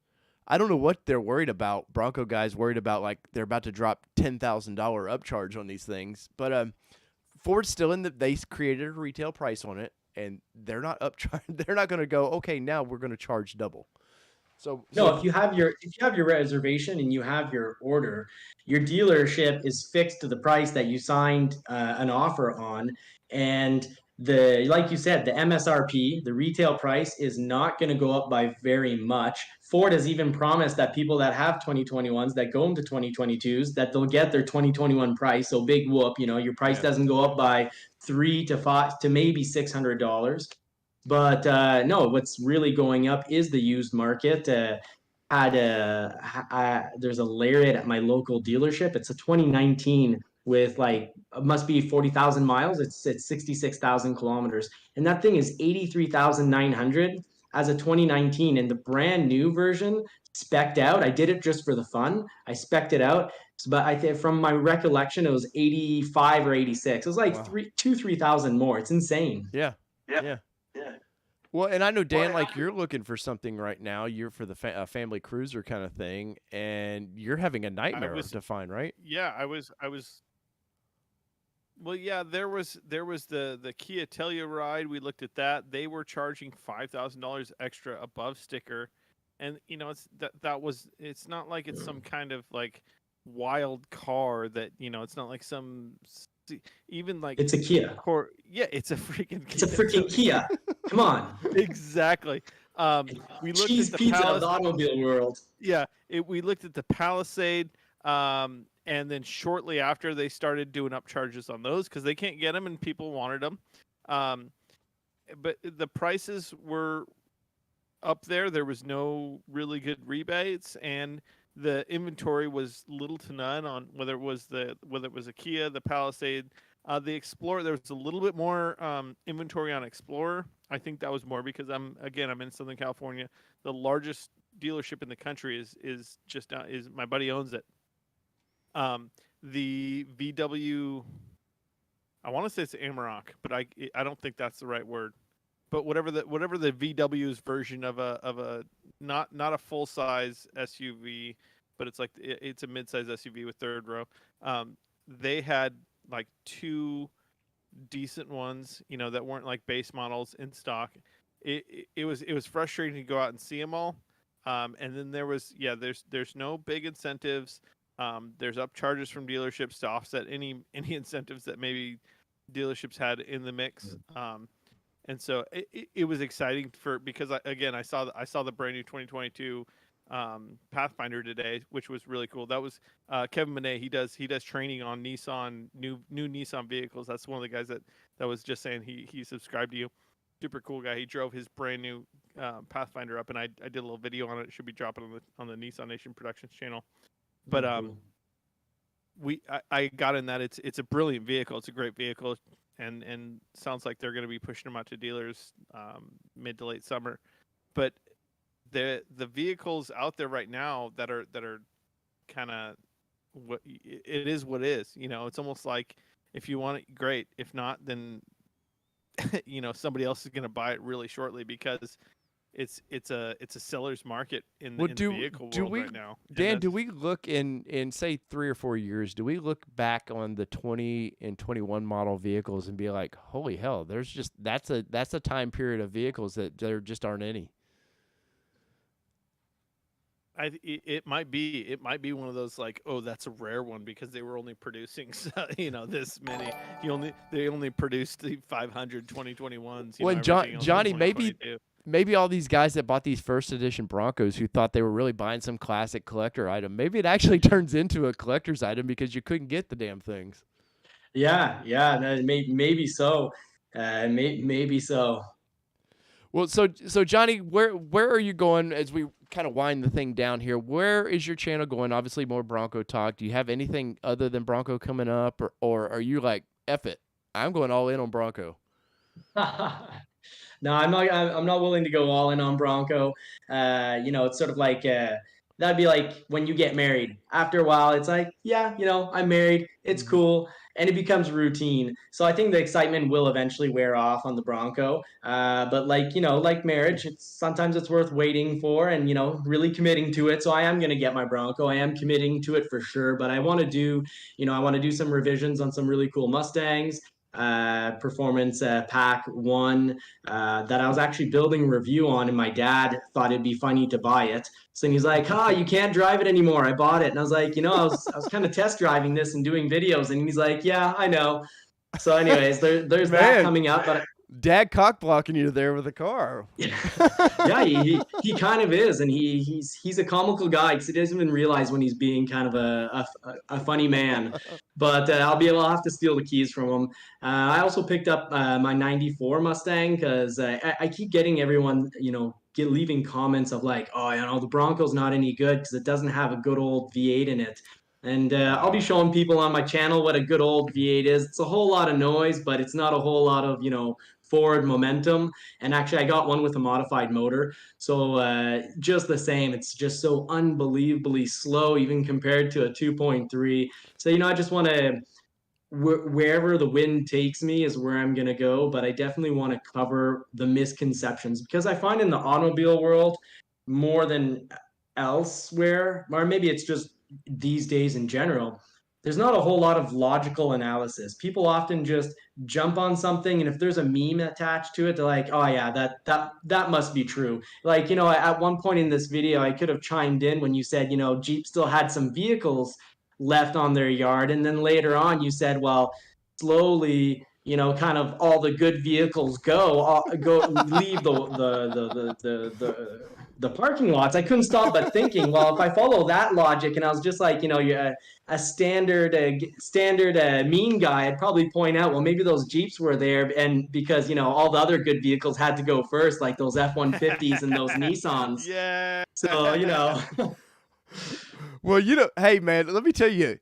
I don't know what they're worried about. Bronco guys worried about, like, they're about to drop $10,000 upcharge on these things. But Ford's still they created a retail price on it, and they're not upcharged. They're not going to go, okay, now we're going to charge double. If you have your reservation and you have your order, your dealership is fixed to the price that you signed an offer on, and like you said, the MSRP, the retail price, is not going to go up by very much. Ford has even promised that people that have 2021s that go into 2022s that they'll get their 2021 price. So big whoop, your price doesn't go up by $300 to $500 to maybe $600. But no, what's really going up is the used market. There's a Lariat at my local dealership. It's a 2019 with like must be 40,000 miles. It's 66,000 kilometers, and that thing is 83,900 as a 2019. And the brand new version, specced out. I did it just for the fun. I specced it out, but I think from my recollection, it was 85 or 86. It was like Wow. 3,000 more. It's insane. Yeah. Well, and I know, Dan, like you're looking for something right now. You're for the family cruiser kind of thing, and you're having a nightmare to find, right? Yeah, I was. Well, yeah, there was the Kia Telluride. We looked at that. They were charging $5,000 extra above sticker, and it's not like it's some kind of like wild car that it's not like some even like it's a Kia. It's a freaking Kia. It's a freaking Kia. Come on. Exactly. We looked Cheese at the pizza of the automobile world. Yeah, we looked at the Palisade, and then shortly after they started doing upcharges on those because they can't get them and people wanted them. But the prices were up there. There was no really good rebates, and the inventory was little to none on whether it was a Kia, the Palisade, the Explorer. There was a little bit more inventory on Explorer. I think that was more because I'm in Southern California. The largest dealership in the country is my buddy owns it. The VW, I want to say it's Amarok, but I don't think that's the right word. But whatever the VW's version of a not a full size SUV, but it's a mid-size SUV with third row. They had like two decent ones, that weren't like base models in stock. It was frustrating to go out and see them all. And then there's no big incentives. There's upcharges from dealerships to offset any incentives that maybe dealerships had in the mix. And so it was exciting because I saw the brand new 2022 Pathfinder today, which was really cool. That was Kevin Monet. He does training on Nissan new Nissan vehicles. That's one of the guys that was just saying he subscribed to you. Super cool guy. He drove his brand new Pathfinder up, and I did a little video on it. It should be dropping on the Nissan Nation Productions channel. But I got in that it's a brilliant vehicle. It's a great vehicle, and sounds like they're going to be pushing them out to dealers mid to late summer. But the vehicles out there right now that are kind of what it is, what is, it's almost like if you want it, great. If not, then somebody else is going to buy it really shortly, because it's a seller's market in the vehicle world right now. Dan, do we look in say 3 or 4 years, do we look back on the 20 and 21 model vehicles and be like, holy hell, there's just that's a time period of vehicles that there just aren't any? It might be one of those like, oh, that's a rare one because they were only producing this many. They only produced the 500 2021s. Well, Johnny, maybe all these guys that bought these first edition Broncos who thought they were really buying some classic collector item, maybe it actually turns into a collector's item because you couldn't get the damn things. Yeah, maybe so. Maybe so. Well, so Johnny, where are you going as we kind of wind the thing down here? Where is your channel going? Obviously, more Bronco talk. Do you have anything other than Bronco coming up, or are you like, F it, I'm going all in on Bronco? No, I'm not willing to go all in on Bronco. It's sort of like that'd be like when you get married. After a while, it's like, yeah, I'm married. It's cool. And it becomes routine. So I think the excitement will eventually wear off on the Bronco. But like marriage, sometimes it's worth waiting for and, really committing to it. So I am going to get my Bronco. I am committing to it for sure. But I want to do some revisions on some really cool Mustangs. Performance Pack 1 that I was actually building a review on, and my dad thought it'd be funny to buy it. So he's like, you can't drive it anymore. I bought it. And I was like, I was kind of test driving this and doing videos. And he's like, yeah, I know. So anyways, there's that coming up. But Dad cock blocking you there with a car. Yeah, he kind of is, and he's a comical guy because he doesn't even realize when he's being kind of a funny man. But I'll have to steal the keys from him. I also picked up my '94 Mustang because I keep getting everyone leaving comments of like, oh, the Bronco's not any good because it doesn't have a good old V8 in it. And I'll be showing people on my channel what a good old V8 is. It's a whole lot of noise, but it's not a whole lot of forward momentum. And actually, I got one with a modified motor, so just the same, it's just so unbelievably slow, even compared to a 2.3. So I just want to, wherever the wind takes me is where I'm going to go, but I definitely want to cover the misconceptions, because I find in the automobile world more than elsewhere, or maybe it's just these days in general, there's not a whole lot of logical analysis. People often just jump on something, and if there's a meme attached to it, they're like, oh yeah, that must be true. Like, at one point in this video, I could have chimed in when you said, Jeep still had some vehicles left on their yard, and then later on you said, well, slowly, kind of all the good vehicles leave the parking lots. I couldn't stop but thinking, well, if I follow that logic, and I was just like, you're a standard mean guy, I'd probably point out, well, maybe those Jeeps were there, and because all the other good vehicles had to go first, like those F-150s and those Nissans. Yeah. So Well, hey man, let me tell you,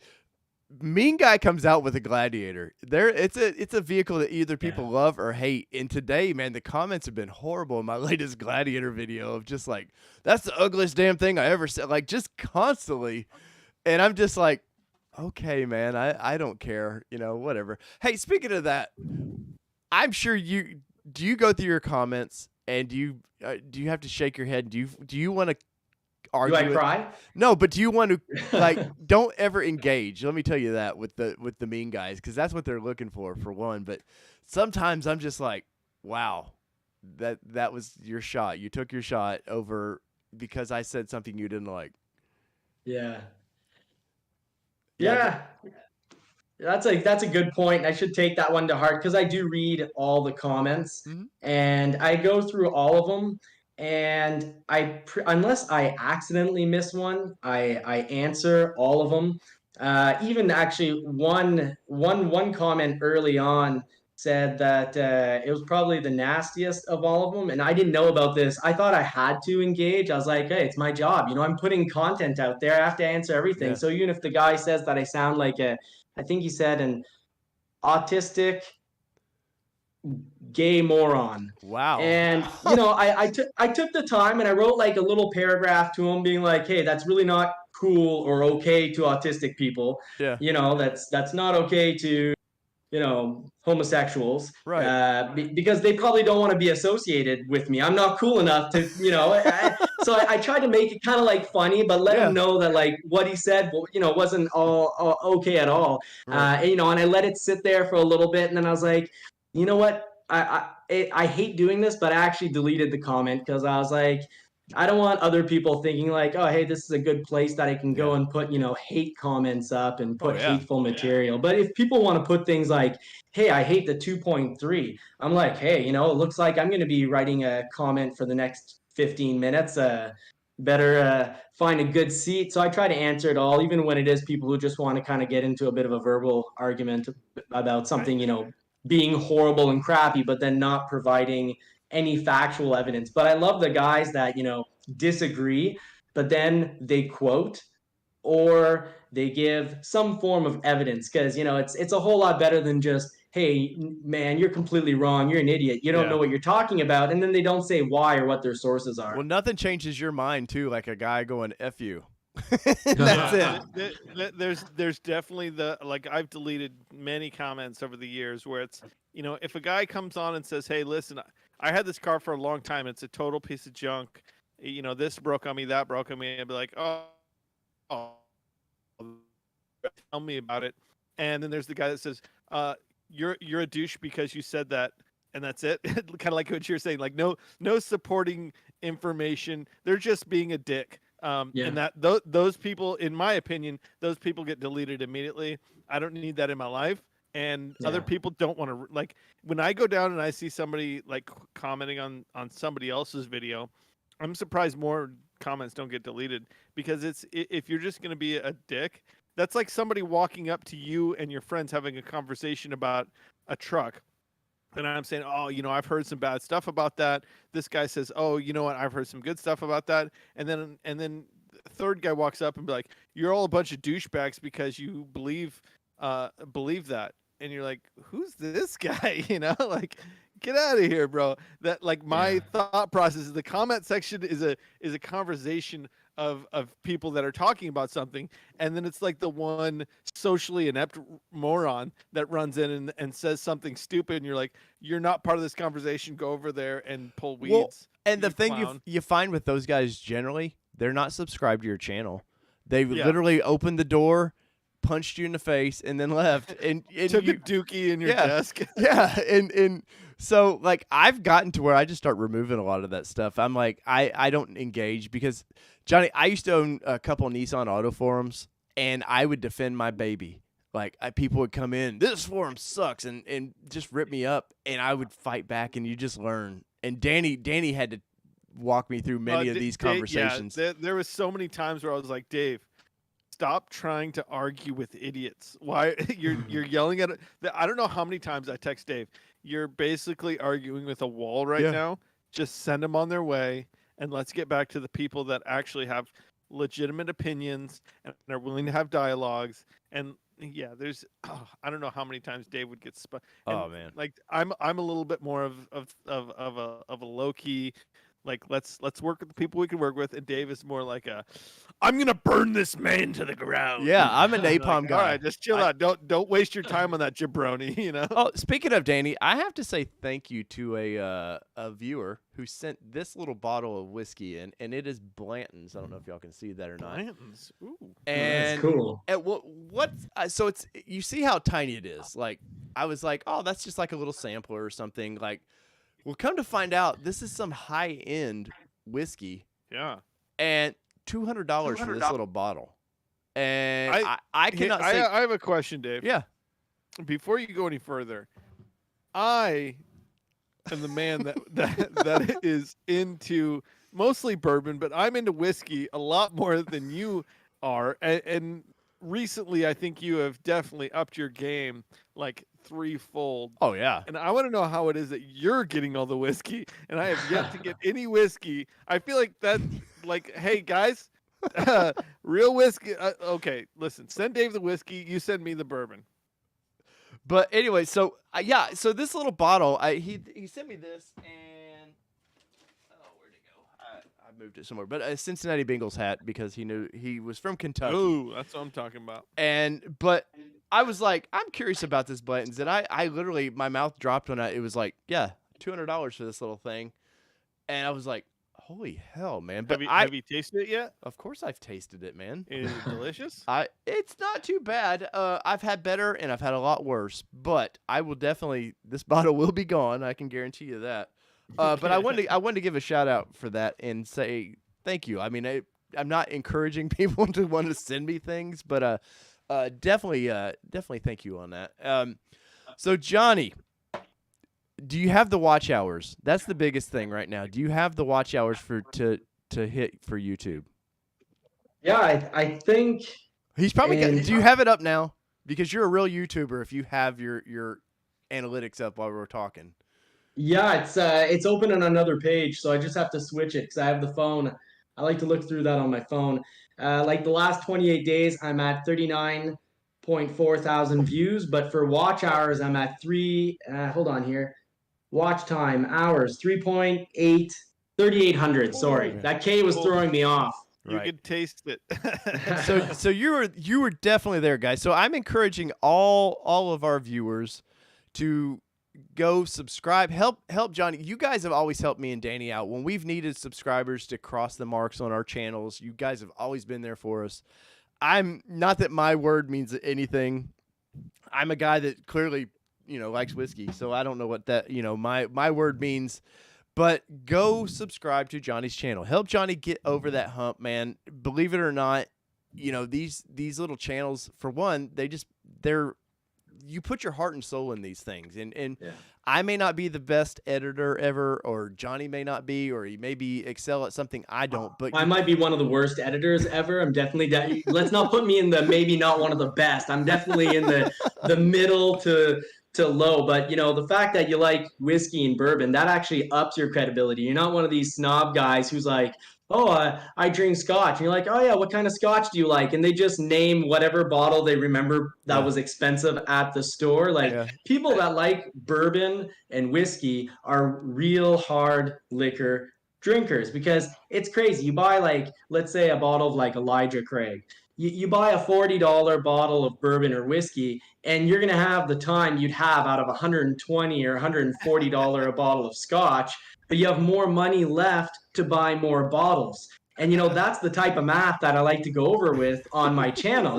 mean guy comes out with a Gladiator. It's a vehicle that either people love or hate. And today, man, the comments have been horrible in my latest Gladiator video of just like, that's the ugliest damn thing I ever said, like just constantly. And I'm just like, okay, man, I don't care, whatever. Hey, speaking of that, I'm sure do you go through your comments and do you have to shake your head? Do you want to argue? Do I cry? No, but do you want to like don't ever engage? Let me tell you that with the mean guys, because that's what they're looking for one. But sometimes I'm just like, wow, that was your shot. You took your shot over because I said something you didn't like. Yeah. That's a good point. I should take that one to heart because I do read all the comments, and I go through all of them. and unless I accidentally miss one, I answer all of them. Even actually, one comment early on said that it was probably the nastiest of all of them, and I didn't know about this. I thought I had to engage. I was like, hey, it's my job. You know, I'm putting content out there. I have to answer everything. Yeah. So even if the guy says that I sound like I think he said an autistic gay moron. Wow. And you know, I took the time and I wrote like a little paragraph to him being like, hey, that's really not cool or okay to autistic people. Yeah. You know, that's not okay to, you know, homosexuals, Right. because they probably don't want to be associated with me. I'm not cool enough to, you know. So I tried to make it kind of like funny, but let Yeah. him know that like what he said, you know, wasn't all okay at all. Right. And, you know, and I let it sit there for a little bit, and then I was like, you know what? I hate doing this, but I actually deleted the comment because I was like, I don't want other people thinking like, oh, hey, this is a good place that I can go Yeah. and put, you know, hate comments up and Oh put yeah. hateful material. But if people want to put things like, hey, I hate the 2.3, I'm like, hey, you know, it looks like I'm going to be writing a comment for the next 15 minutes. Better find a good seat. So I try to answer it all, even when it is people who just want to kind of get into a bit of a verbal argument about something, you know, being horrible and crappy, but then not providing any factual evidence. But I love the guys that, you know, disagree, but then they quote or they give some form of evidence, because, you know, it's a whole lot better than just, hey, man, you're completely wrong, you're an idiot, you don't Yeah. know what you're talking about, and then they don't say why or what their sources are. Well, nothing changes your mind too, like a guy going "f you." That's it. There's definitely the, like, I've deleted many comments over the years where it's, you know, if a guy comes on and says, hey, listen, I had this car for a long time, it's a total piece of junk, you know, this broke on me, that broke on me, I'd be like, oh, tell me about it. And then there's the guy that says, you're a douche because you said that, and that's it. Kind of like what you're saying, like no supporting information. They're just being a dick. Yeah. And that those people, in my opinion, those people get deleted immediately. I don't need that in my life. And other people don't want to, like, when I go down and I see somebody like commenting on somebody else's video, I'm surprised more comments don't get deleted, because it's, if you're just going to be a dick, that's like somebody walking up to you and your friends having a conversation about a truck. And I'm saying, oh, you know, I've heard some bad stuff about that. This guy says, oh, you know what? I've heard some good stuff about that. And then the third guy walks up and be like, you're all a bunch of douchebags because you believe that. And you're like, who's this guy? You know, like, get out of here, bro. That, like, my thought process is the comment section is a conversation of people that are talking about something, and then it's like the one socially inept moron that runs in and says something stupid, and you're like, you're not part of this conversation, go over there and pull weeds. Well, and the thing clown. you find with those guys, generally, they're not subscribed to your channel. They literally opened the door, punched you in the face, and then left. And took a dookie in your desk. Yeah, and so, like, I've gotten to where I just start removing a lot of that stuff. I'm like, I don't engage, because, Johnny, I used to own a couple of Nissan auto forums, and I would defend my baby. Like, people would come in, this forum sucks, and just rip me up, and I would fight back, and you just learn. And Danny had to walk me through many of these conversations. There was so many times where I was like, Dave, stop trying to argue with idiots. Why you're yelling at it? I don't know how many times I text Dave. You're basically arguing with a wall right now. Just send them on their way, and let's get back to the people that actually have legitimate opinions and are willing to have dialogues. And there's I don't know how many times Dave would get spun. Oh man, like I'm a little bit more of a low key. Like, let's work with the people we can work with, and Dave is more like I'm gonna burn this man to the ground. Yeah, I'm a napalm like, guy. All right, just chill out. Don't waste your time on that jabroni. You know. Oh, speaking of Danny, I have to say thank you to a viewer who sent this little bottle of whiskey in, and it is Blanton's. I don't know if y'all can see that or not. Blanton's. Ooh. That's And cool. And what? So it's, you see how tiny it is. Like, I was like, oh, that's just like a little sampler or something. Like, well, come to find out, this is some high-end whiskey. Yeah. And $200 for this little bottle. And I cannot say. I have a question, Dave. Yeah. Before you go any further, I am the man that is into mostly bourbon, but I'm into whiskey a lot more than you are. And recently, I think you have definitely upped your game like threefold. Oh yeah. And I want to know how it is that you're getting all the whiskey, and I have yet to get any whiskey. I feel like that, like, hey guys, real whiskey. Okay, listen, send Dave the whiskey. You send me the bourbon. But anyway, so yeah, so this little bottle, he sent me this, and oh, where'd it go? I moved it somewhere. But a Cincinnati Bengals hat because he knew he was from Kentucky. Oh, that's what I'm talking about. But I was like, I'm curious about this Blanton's, and I literally my mouth dropped when it was like, yeah, $200 for this little thing, and I was like, holy hell, man! But Have you tasted it yet? of course I've tasted it, man. Is it delicious? It's not too bad. I've had better and I've had a lot worse, but I will definitely this bottle will be gone. I can guarantee you that. But I wanted to give a shout out for that and say thank you. I mean, I'm not encouraging people to want to send me things, but definitely thank you on that. So Johnny, do you have the watch hours? That's the biggest thing right now. Do you have the watch hours to hit for YouTube? Yeah, I think He's probably got, do you have it up now? Because you're a real YouTuber if you have your analytics up while we're talking. yeah, it's open on another page, so I just have to switch it because I have the phone. I like to look through that on my phone. Like the last 28 days, I'm at 39.4 thousand views, but for watch hours, I'm at hold on here. Watch time, hours, 3.8 sorry. Oh. That K was throwing me off. You Right. could taste it. So you were definitely there, guys. So I'm encouraging all of our viewers to go subscribe. Help Johnny. You guys have always helped me and Danny out when we've needed subscribers to cross the marks on our channels. You guys have always been there for us. I'm not that my word means anything. I'm a guy that clearly, likes whiskey, so I don't know what that, my word means. But go subscribe to Johnny's channel. Help Johnny get over that hump, man. Believe it or not, these little channels, for one, you put your heart and soul in these things. And Yeah. I may not be the best editor ever, or Johnny may not be, or he may excel at something I don't. But I might be one of the worst editors ever. I'm definitely let's not put me in the maybe not one of the best. I'm definitely in the middle to low. But the fact that you like whiskey and bourbon, that actually ups your credibility. You're not one of these snob guys who's like, oh, I drink scotch. And you're like, oh yeah, what kind of scotch do you like? And they just name whatever bottle they remember that was expensive at the store. Like people that like bourbon and whiskey are real hard liquor drinkers, because it's crazy. You buy, like, let's say a bottle of like Elijah Craig. You buy a $40 bottle of bourbon or whiskey, and you're going to have the time you'd have out of $120 or $140 a bottle of scotch, but you have more money left to buy more bottles. And that's the type of math that I like to go over with on my channel.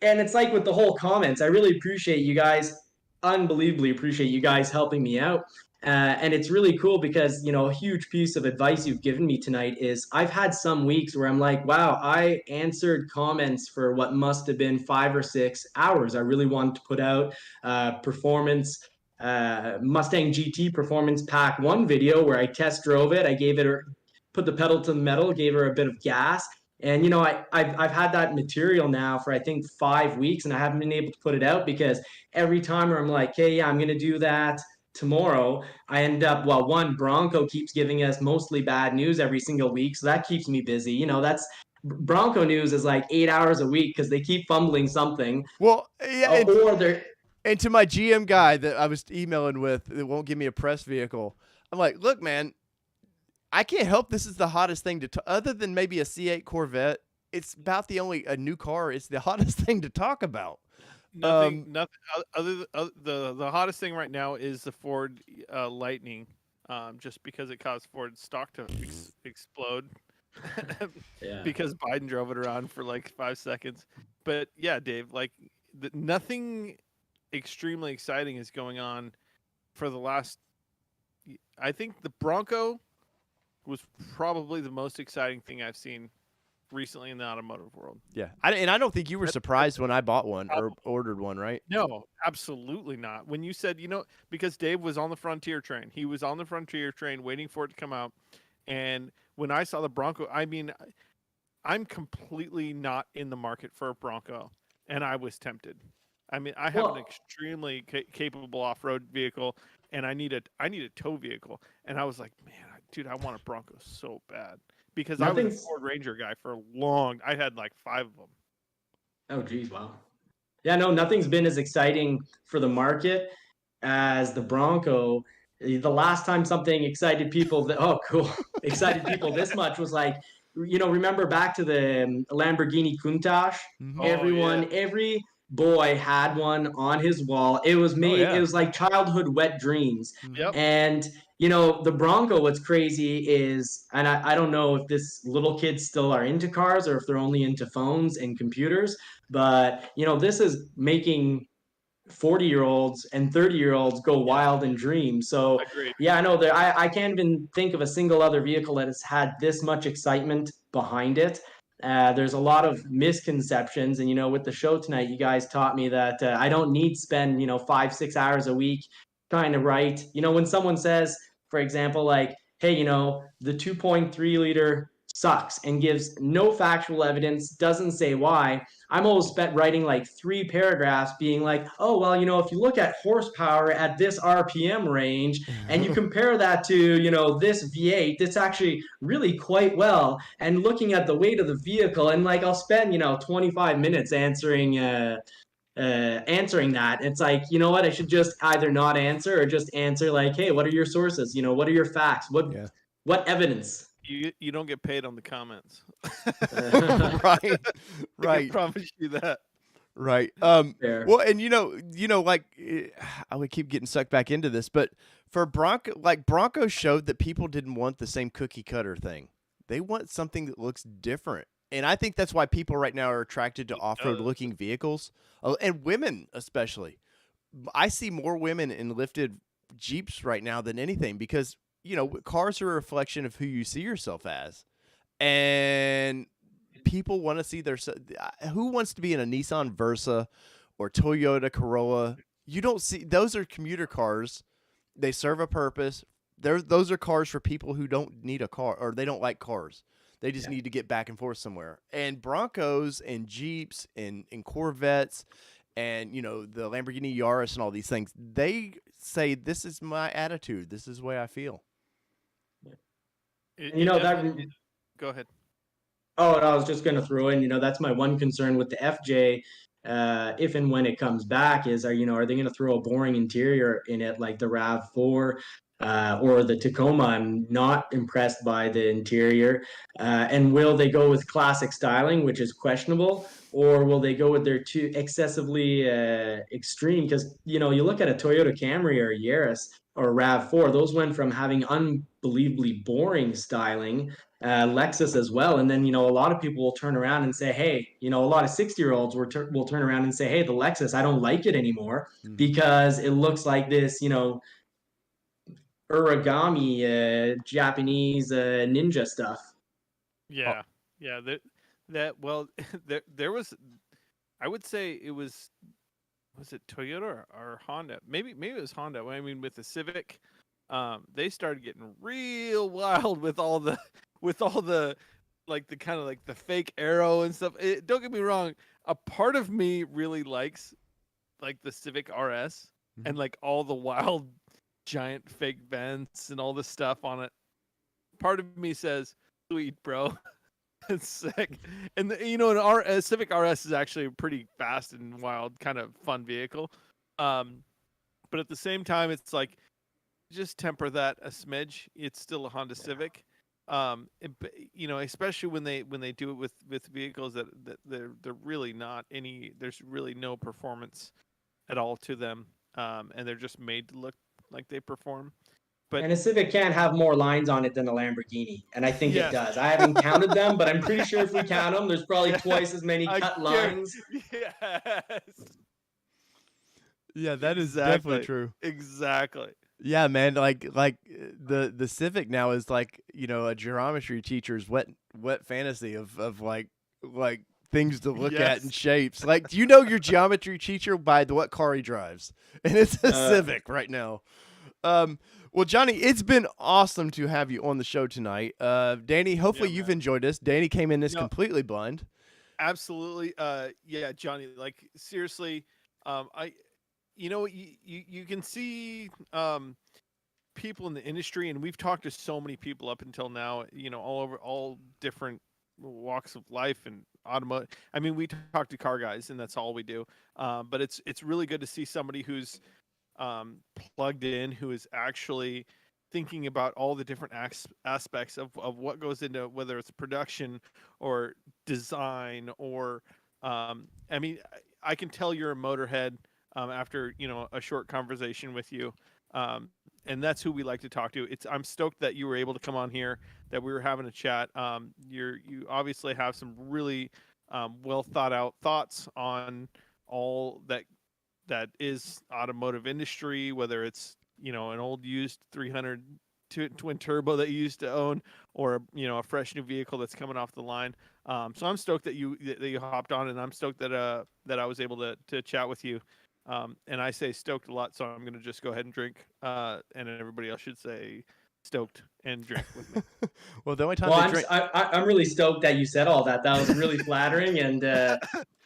And it's like with the whole comments, I really appreciate you guys, unbelievably appreciate you guys helping me out. And it's really cool because, a huge piece of advice you've given me tonight is I've had some weeks where I'm like, wow, I answered comments for what must have been 5 or 6 hours. I really wanted to put out performance Mustang GT Performance Pack 1 video where I test drove it. I put the pedal to the metal, gave her a bit of gas. And, I've had that material now for, I think, 5 weeks, and I haven't been able to put it out because every time where I'm like, hey, yeah, I'm going to do that tomorrow, I end up, one, Bronco keeps giving us mostly bad news every single week, so that keeps me busy. That's Bronco news is like 8 hours a week because they keep fumbling something. Well, yeah, or they're and to my GM guy that I was emailing with that won't give me a press vehicle, I'm like, look, man, I can't help this is the hottest thing other than maybe a C8 Corvette. It's about a new car. It's the hottest thing to talk about. Nothing other the hottest thing right now is the Ford Lightning, just because it caused Ford's stock to explode. Yeah. Because Biden drove it around for like 5 seconds. But yeah, Dave, like nothing extremely exciting is going on for the last. I think the Bronco was probably the most exciting thing I've seen recently in the automotive world. Yeah, and I don't think you were surprised when I bought one or ordered one, right? No, absolutely not. When you said, because Dave was on the Frontier train, he was on the Frontier train waiting for it to come out, and when I saw the Bronco, I mean, I'm completely not in the market for a Bronco, and I was tempted. I mean, I have an extremely capable off-road vehicle, and I need a tow vehicle, and I was like, man, dude, I want a Bronco so bad because I was a Ford Ranger guy for a long. I had like 5 of them. Oh, geez, wow. Yeah, no, nothing's been as exciting for the market as the Bronco. The last time something excited people excited people this much was like, remember back to the Lamborghini Countach? Mhm. Every boy had one on his wall. It was made, it was like childhood wet dreams. Yep. And, the Bronco, what's crazy is, and I don't know if this little kids still are into cars or if they're only into phones and computers, but, this is making 40-year-olds and 30-year-olds go wild and dream. So Agreed. yeah, I know that I can't even think of a single other vehicle that has had this much excitement behind it. There's a lot of misconceptions, and with the show tonight, you guys taught me that I don't need to spend 5-6 hours a week trying to write. When someone says, for example, like, hey, the 2.3 liter sucks and gives no factual evidence, doesn't say why. I'm always spent writing like 3 paragraphs being like, oh, well, if you look at horsepower at this RPM range and you compare that to, this V8, it's actually really quite well. And looking at the weight of the vehicle, and like I'll spend, 25 minutes answering that. It's like, you know what, I should just either not answer or just answer like, hey, what are your sources? What are your facts? What evidence? You don't get paid on the comments. Right. I can promise you that. Right. Fair. Well, and like I would keep getting sucked back into this, but for Bronco showed that people didn't want the same cookie cutter thing. They want something that looks different. And I think that's why people right now are attracted to off-road looking vehicles, and women especially. I see more women in lifted Jeeps right now than anything because, cars are a reflection of who you see yourself as. And people want to see who wants to be in a Nissan Versa or Toyota Corolla? You don't see, those are commuter cars. They serve a purpose. Those are cars for people who don't need a car or they don't like cars. They just need to get back and forth somewhere. And Broncos and Jeeps and Corvettes and, the Lamborghini Yaris and all these things, they say, this is my attitude. This is the way I feel. Go ahead. Oh, I was just going to throw in, that's my one concern with the FJ, if and when it comes back is, are they going to throw a boring interior in it like the RAV4 or the Tacoma? I'm not impressed by the interior. And will they go with classic styling, which is questionable, or will they go with their too excessively extreme? Because, you look at a Toyota Camry or a Yaris or a RAV4, those went from having unbelievably boring styling, Lexus as well. And then, a lot of people will turn around and say, hey, a lot of 60-year-olds will turn around and say, hey, the Lexus, I don't like it anymore because it looks like this, origami, Japanese ninja stuff. Yeah. Yeah. Well, there was, I would say it was it Toyota or Honda? Maybe it was Honda. I mean, with the Civic, they started getting real wild with all the like the kind of like the fake arrow and stuff. Don't get me wrong, a part of me really likes like the Civic RS and like all the wild giant fake vents and all the stuff on it. Part of me says, sweet, bro. It's sick. And an Civic RS is actually a pretty fast and wild kind of fun vehicle. But at the same time, it's like, just temper that a smidge. It's still a Honda Civic. Especially when they do it with vehicles that they're really not any, there's really no performance at all to them. And they're just made to look like they perform. And a Civic can't have more lines on it than a Lamborghini, and I think it does. I haven't counted them, but I'm pretty sure if we count them, there's probably twice as many cut lines. Yes. Yeah, that is definitely true. Exactly. Yeah, man. Like the Civic now is like a geometry teacher's wet wet fantasy of like things to look at and Yes. shapes. Like, do you know your geometry teacher by what car he drives? And it's a Civic right now. Well, Johnny, it's been awesome to have you on the show tonight. Danny, hopefully you've enjoyed this. Danny came in this completely blind. Absolutely. Yeah, Johnny, like seriously, you can see people in the industry, and we've talked to so many people up until now, all over, all different walks of life and automotive. I mean, we talk to car guys, and that's all we do. But it's really good to see somebody who's plugged in, who is actually thinking about all the different aspects of what goes into, whether it's production or design or I mean, I can tell you're a motorhead after a short conversation with you, and that's who we like to talk to. I'm stoked that you were able to come on here, that we were having a chat. You obviously have some really well thought out thoughts on all that is automotive industry, whether it's an old used 300 twin turbo that you used to own, or a fresh new vehicle that's coming off the line. So I'm stoked that you hopped on, and I'm stoked that I was able to chat with you. And I say stoked a lot, so I'm going to just go ahead and drink, and everybody else should say stoked and drink with me. Well, the only time I'm really stoked that you said all that. That was really flattering, and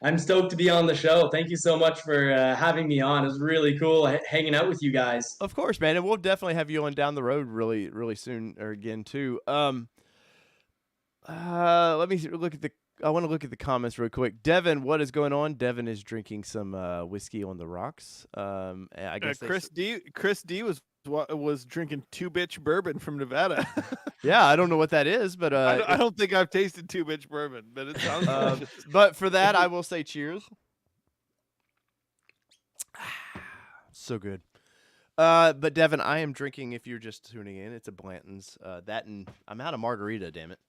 I'm stoked to be on the show. Thank you so much for having me on. It was really cool hanging out with you guys. Of course, man, and we'll definitely have you on down the road really, really soon or again too. Let me look at I want to look at the comments real quick. Devin, what is going on? Devin is drinking some whiskey on the rocks. I guess Chris D was drinking 2-bitch bourbon from Nevada. Yeah, I don't know what that is, but I don't think I've tasted 2-bitch bourbon, but it sounds delicious. But for that, I will say cheers. So good. But Devin, I am drinking, if you're just tuning in, it's a Blanton's. That, and I'm out of margarita, damn it.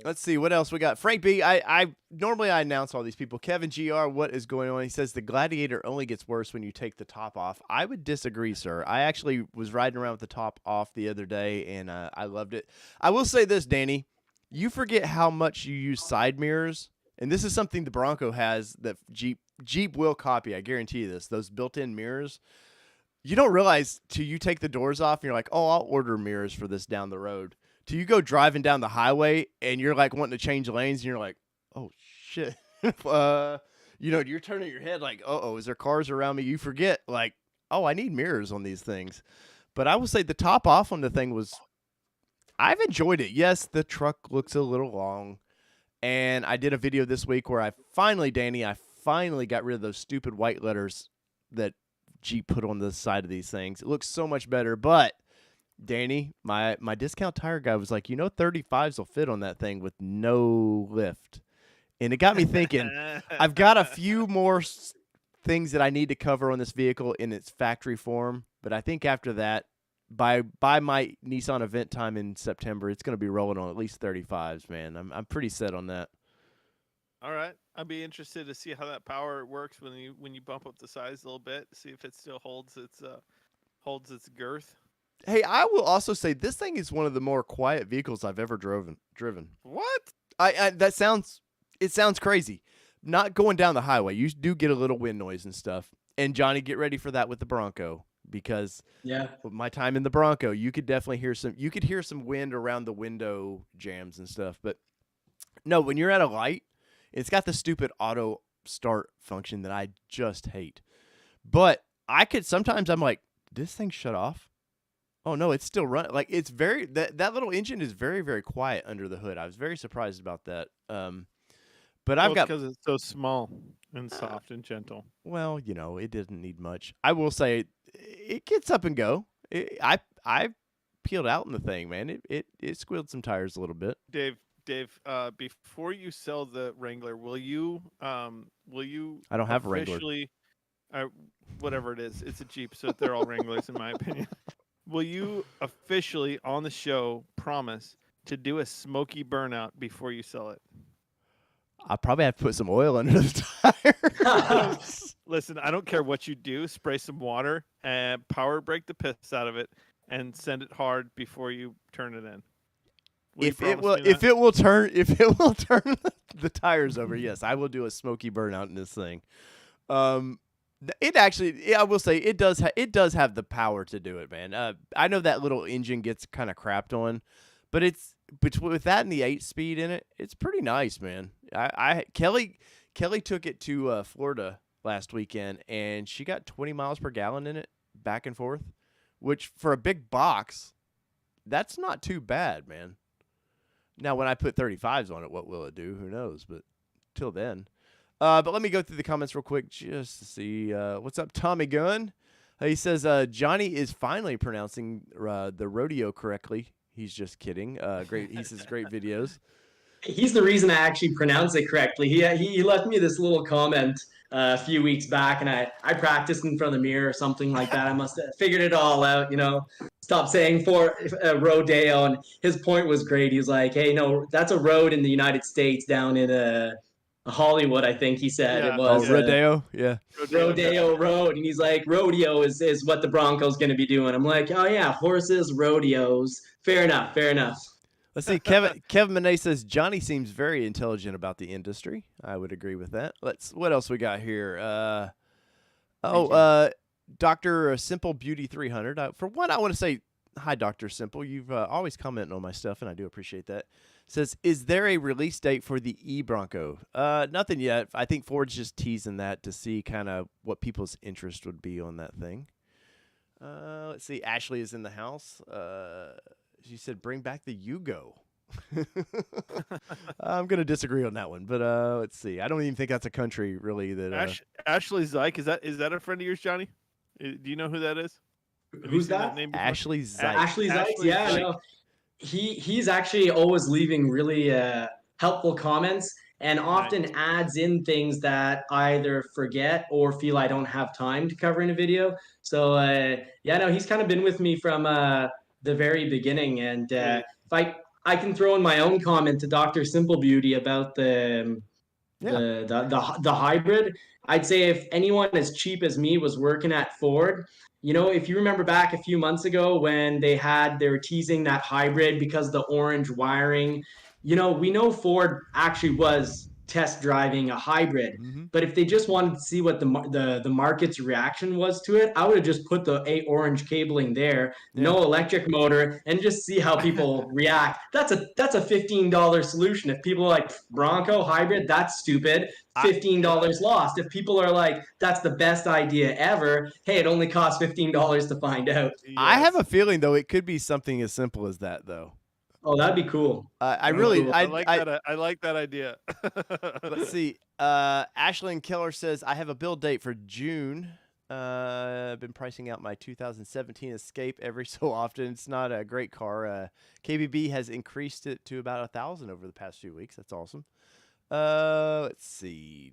Let's see what else we got. Frank B, I normally I announce all these people. Kevin GR, what is going on? He says the Gladiator only gets worse when you take the top off. I would disagree, sir. I actually was riding around with the top off the other day, and I loved it. I will say this, Danny, you forget how much you use side mirrors, and this is something the Bronco has that Jeep will copy. I guarantee you this. Those built-in mirrors. You don't realize till you take the doors off, and you're like, oh, I'll order mirrors for this down the road. Till you go driving down the highway and you're like wanting to change lanes and you're like, oh shit. You're turning your head like, oh, is there cars around me? You forget like, oh, I need mirrors on these things. But I will say the top off on the thing I've enjoyed it. Yes, the truck looks a little long. And I did a video this week where I finally got rid of those stupid white letters that Jeep put on the side of these things. It looks so much better, but Danny, my discount tire guy was like, 35s will fit on that thing with no lift. And it got me thinking, I've got a few more things that I need to cover on this vehicle in its factory form. But I think after that, by my Nissan event time in September, it's going to be rolling on at least 35s, man. I'm pretty set on that. All right. I'd be interested to see how that power works when you bump up the size a little bit, see if it still holds its girth. Hey, I will also say this thing is one of the more quiet vehicles I've ever driven. What? It sounds crazy. Not going down the highway. You do get a little wind noise and stuff. And Johnny, get ready for that with the Bronco, because with my time in the Bronco, you could definitely hear some wind around the window jams and stuff. But no, when you're at a light, it's got the stupid auto start function that I just hate. But sometimes I'm like, did this thing shut off? Oh no, it's still running. Like it's that little engine is very, very quiet under the hood. I was very surprised about that. But I've got, because it's so small and soft and gentle. Well, it doesn't need much. I will say it gets up and go. I peeled out in the thing, man. It squealed some tires a little bit. Dave, before you sell the Wrangler, will you? I don't have a Wrangler. Whatever it is, it's a Jeep, so they're all Wranglers in my opinion. Will you officially on the show promise to do a smoky burnout before you sell it? I probably have to put some oil under the tires. Listen, I don't care what you do. Spray some water and power brake the piss out of it and send it hard before you turn it in. If it will turn the tires over, yes, I will do a smoky burnout in this thing. It actually, I will say, it does have the power to do it, man. I know that little engine gets kind of crapped on, but with that and the 8-speed in it, it's pretty nice, man. Kelly took it to Florida last weekend, and she got 20 miles per gallon in it back and forth, which for a big box, that's not too bad, man. Now, when I put 35s on it, what will it do? Who knows? But till then. But let me go through the comments real quick just to see. What's up, Tommy Gunn? He says, Johnny is finally pronouncing the rodeo correctly. He's just kidding. Great. He says great videos. He's the reason I actually pronounce it correctly. He left me this little comment a few weeks back, and I practiced in front of the mirror or something like that. I must have figured it all out, Stop saying for rodeo, and his point was great. He was like, "Hey, no, that's a road in the United States down in Hollywood, I think he said it was." Rodeo, yeah. Rodeo Road, and he's like, rodeo is what the Bronco's going to be doing. I'm like, oh yeah, horses, rodeos. Fair enough. Let's see. Kevin Monet says Johnny seems very intelligent about the industry. I would agree with that. What else we got here? Dr. Simple Beauty 300. For one, I want to say hi, Dr. Simple. You've always commented on my stuff, and I do appreciate that. Says, is there a release date for the e-Bronco? Nothing yet. I think Ford's just teasing that to see kind of what people's interest would be on that thing. Let's see. Ashley is in the house. She said, bring back the Yugo. I'm going to disagree on that one, but let's see. I don't even think that's a country, really. That Ashley Zyke, is that a friend of yours, Johnny? Do you know who that is? Who's that? Ashley Zyke. Ashley Zyke, yeah. No. He's actually always leaving really helpful comments and often adds in things that I either forget or feel I don't have time to cover in a video. So, he's kind of been with me from the very beginning. And if I can throw in my own comment to Dr. Simple Beauty about the hybrid, I'd say if anyone as cheap as me was working at Ford, if you remember back a few months ago when they were teasing that hybrid because of the orange wiring, we know Ford actually was test driving a hybrid, but if they just wanted to see what the market's reaction was to it, I would have just put the 8 orange cabling there, no electric motor, and just see how people react. That's a $15 solution. If people are like, Bronco hybrid, that's stupid, $15 lost. If people are like, that's the best idea ever, hey, it only costs $15 to find out. Yes. I have a feeling though it could be something as simple as that though. Oh, that'd be cool. I like that idea. Let's see. Ashlyn Keller says, I have a build date for June. I've been pricing out my 2017 Escape every so often. It's not a great car. KBB has increased it to about 1,000 over the past few weeks. That's awesome. Let's see.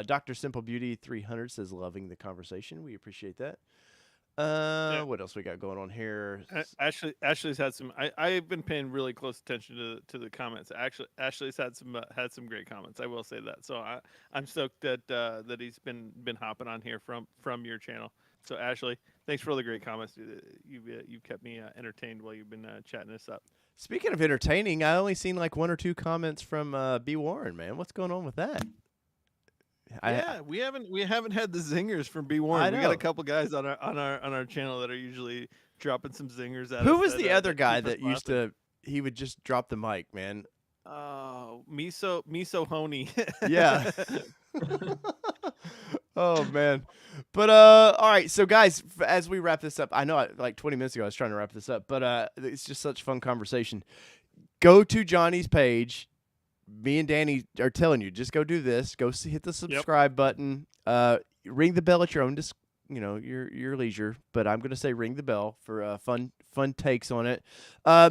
Dr. Simple Beauty 300 says, loving the conversation. We appreciate that. What else we got going on here? Ashley's had some. I've been paying really close attention to the comments. Ashley's had some great comments. I will say that. So I'm stoked that he's been hopping on here from your channel. So Ashley, thanks for all the great comments. You've kept me entertained while you've been chatting this up. Speaking of entertaining, I only seen like 1 or 2 comments from B. Warren. Man, what's going on with that? We haven't had the zingers from B. Warren. We got a couple guys on our channel that are usually dropping some zingers at us. Who was the other guy that used to? He would just drop the mic, man. Miso Honey. Yeah. Oh man. But all right, so guys, as we wrap this up, I know like 20 minutes ago I was trying to wrap this up, but it's just such fun conversation. Go to Johnny's page. Me and Danny are telling you, just go do this. Go hit the subscribe button. Ring the bell at your own, your leisure. But I'm gonna say ring the bell for fun takes on it.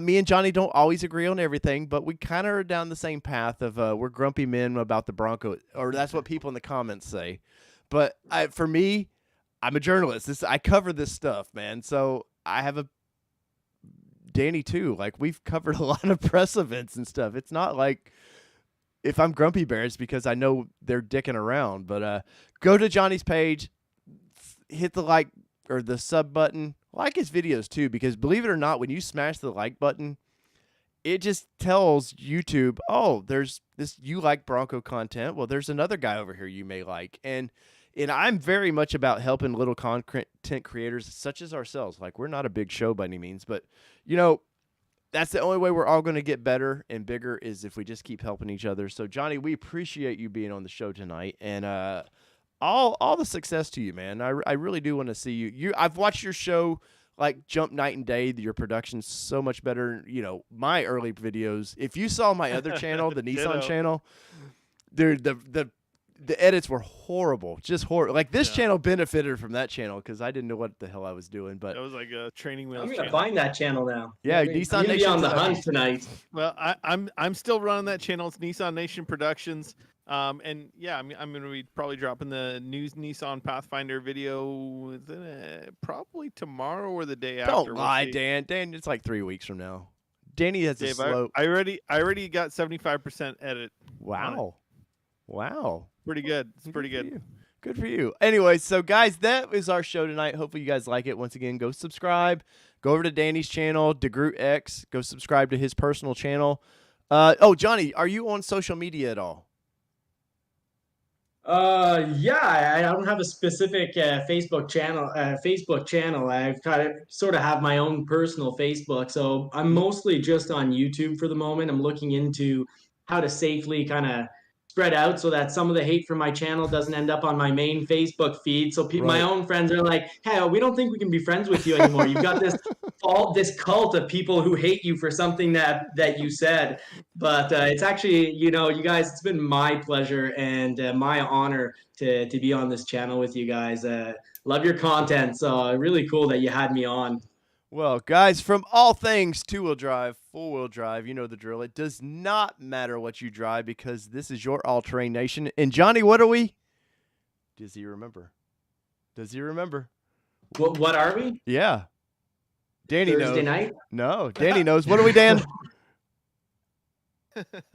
Me and Johnny don't always agree on everything, but we kind of are down the same path of we're grumpy men about the Bronco, or that's what people in the comments say. But for me, I'm a journalist. I cover this stuff, man. So I have a Danny too. Like we've covered a lot of press events and stuff. It's not like. If I'm Grumpy Bear, it's because I know they're dicking around. But go to Johnny's page, hit the like or the sub button. Like his videos too, because believe it or not, when you smash the like button, it just tells YouTube, oh, there's this, you like Bronco content. Well, there's another guy over here you may like. And I'm very much about helping little content creators such as ourselves. Like, we're not a big show by any means, but you know, that's the only way we're all going to get better and bigger is if we just keep helping each other. So Johnny, we appreciate you being on the show tonight, and all the success to you, man. I really do want to see you. I've watched your show like jump night and day. Your production's so much better. You know, my early videos. If you saw my other channel, the Nissan channel, the edits were horrible, just horrible. Like this channel benefited from that channel because I didn't know what the hell I was doing. But that was like a training wheels. I'm gonna find that channel now. Yeah, Nissan Nation on the hunt tonight. Well, I'm still running that channel. It's Nissan Nation Productions. And yeah, I'm going to be probably dropping the new Nissan Pathfinder video probably tomorrow or the day after. Don't lie, Dan. Dan, it's like 3 weeks from now. Danny has a slow. I already got 75% edit. Wow. Pretty good. It's pretty good. Good for you. Anyway, so guys, that is our show tonight. Hopefully you guys like it. Once again, go subscribe. Go over to Danny's channel, DeGroot X. Go subscribe to his personal channel. Johnny, are you on social media at all? Yeah, I don't have a specific Facebook channel. I've sort of have my own personal Facebook, so I'm mostly just on YouTube for the moment. I'm looking into how to safely kind of spread out so that some of the hate from my channel doesn't end up on my main Facebook feed. So my own friends are like, "Hey, we don't think we can be friends with you anymore. You've got this cult of people who hate you for something that you said." But it's actually, you guys, it's been my pleasure and my honor to be on this channel with you guys. Love your content. So really cool that you had me on. Well, guys, from all things two-wheel drive, four-wheel drive, you know the drill. It does not matter what you drive because this is your all-terrain nation. And Johnny, what are we? Does he remember? What are we? Yeah. Danny knows. Thursday night? No, Danny knows. What are we, Dan?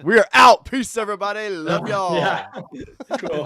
We are out. Peace, everybody. Love y'all. Yeah. Cool.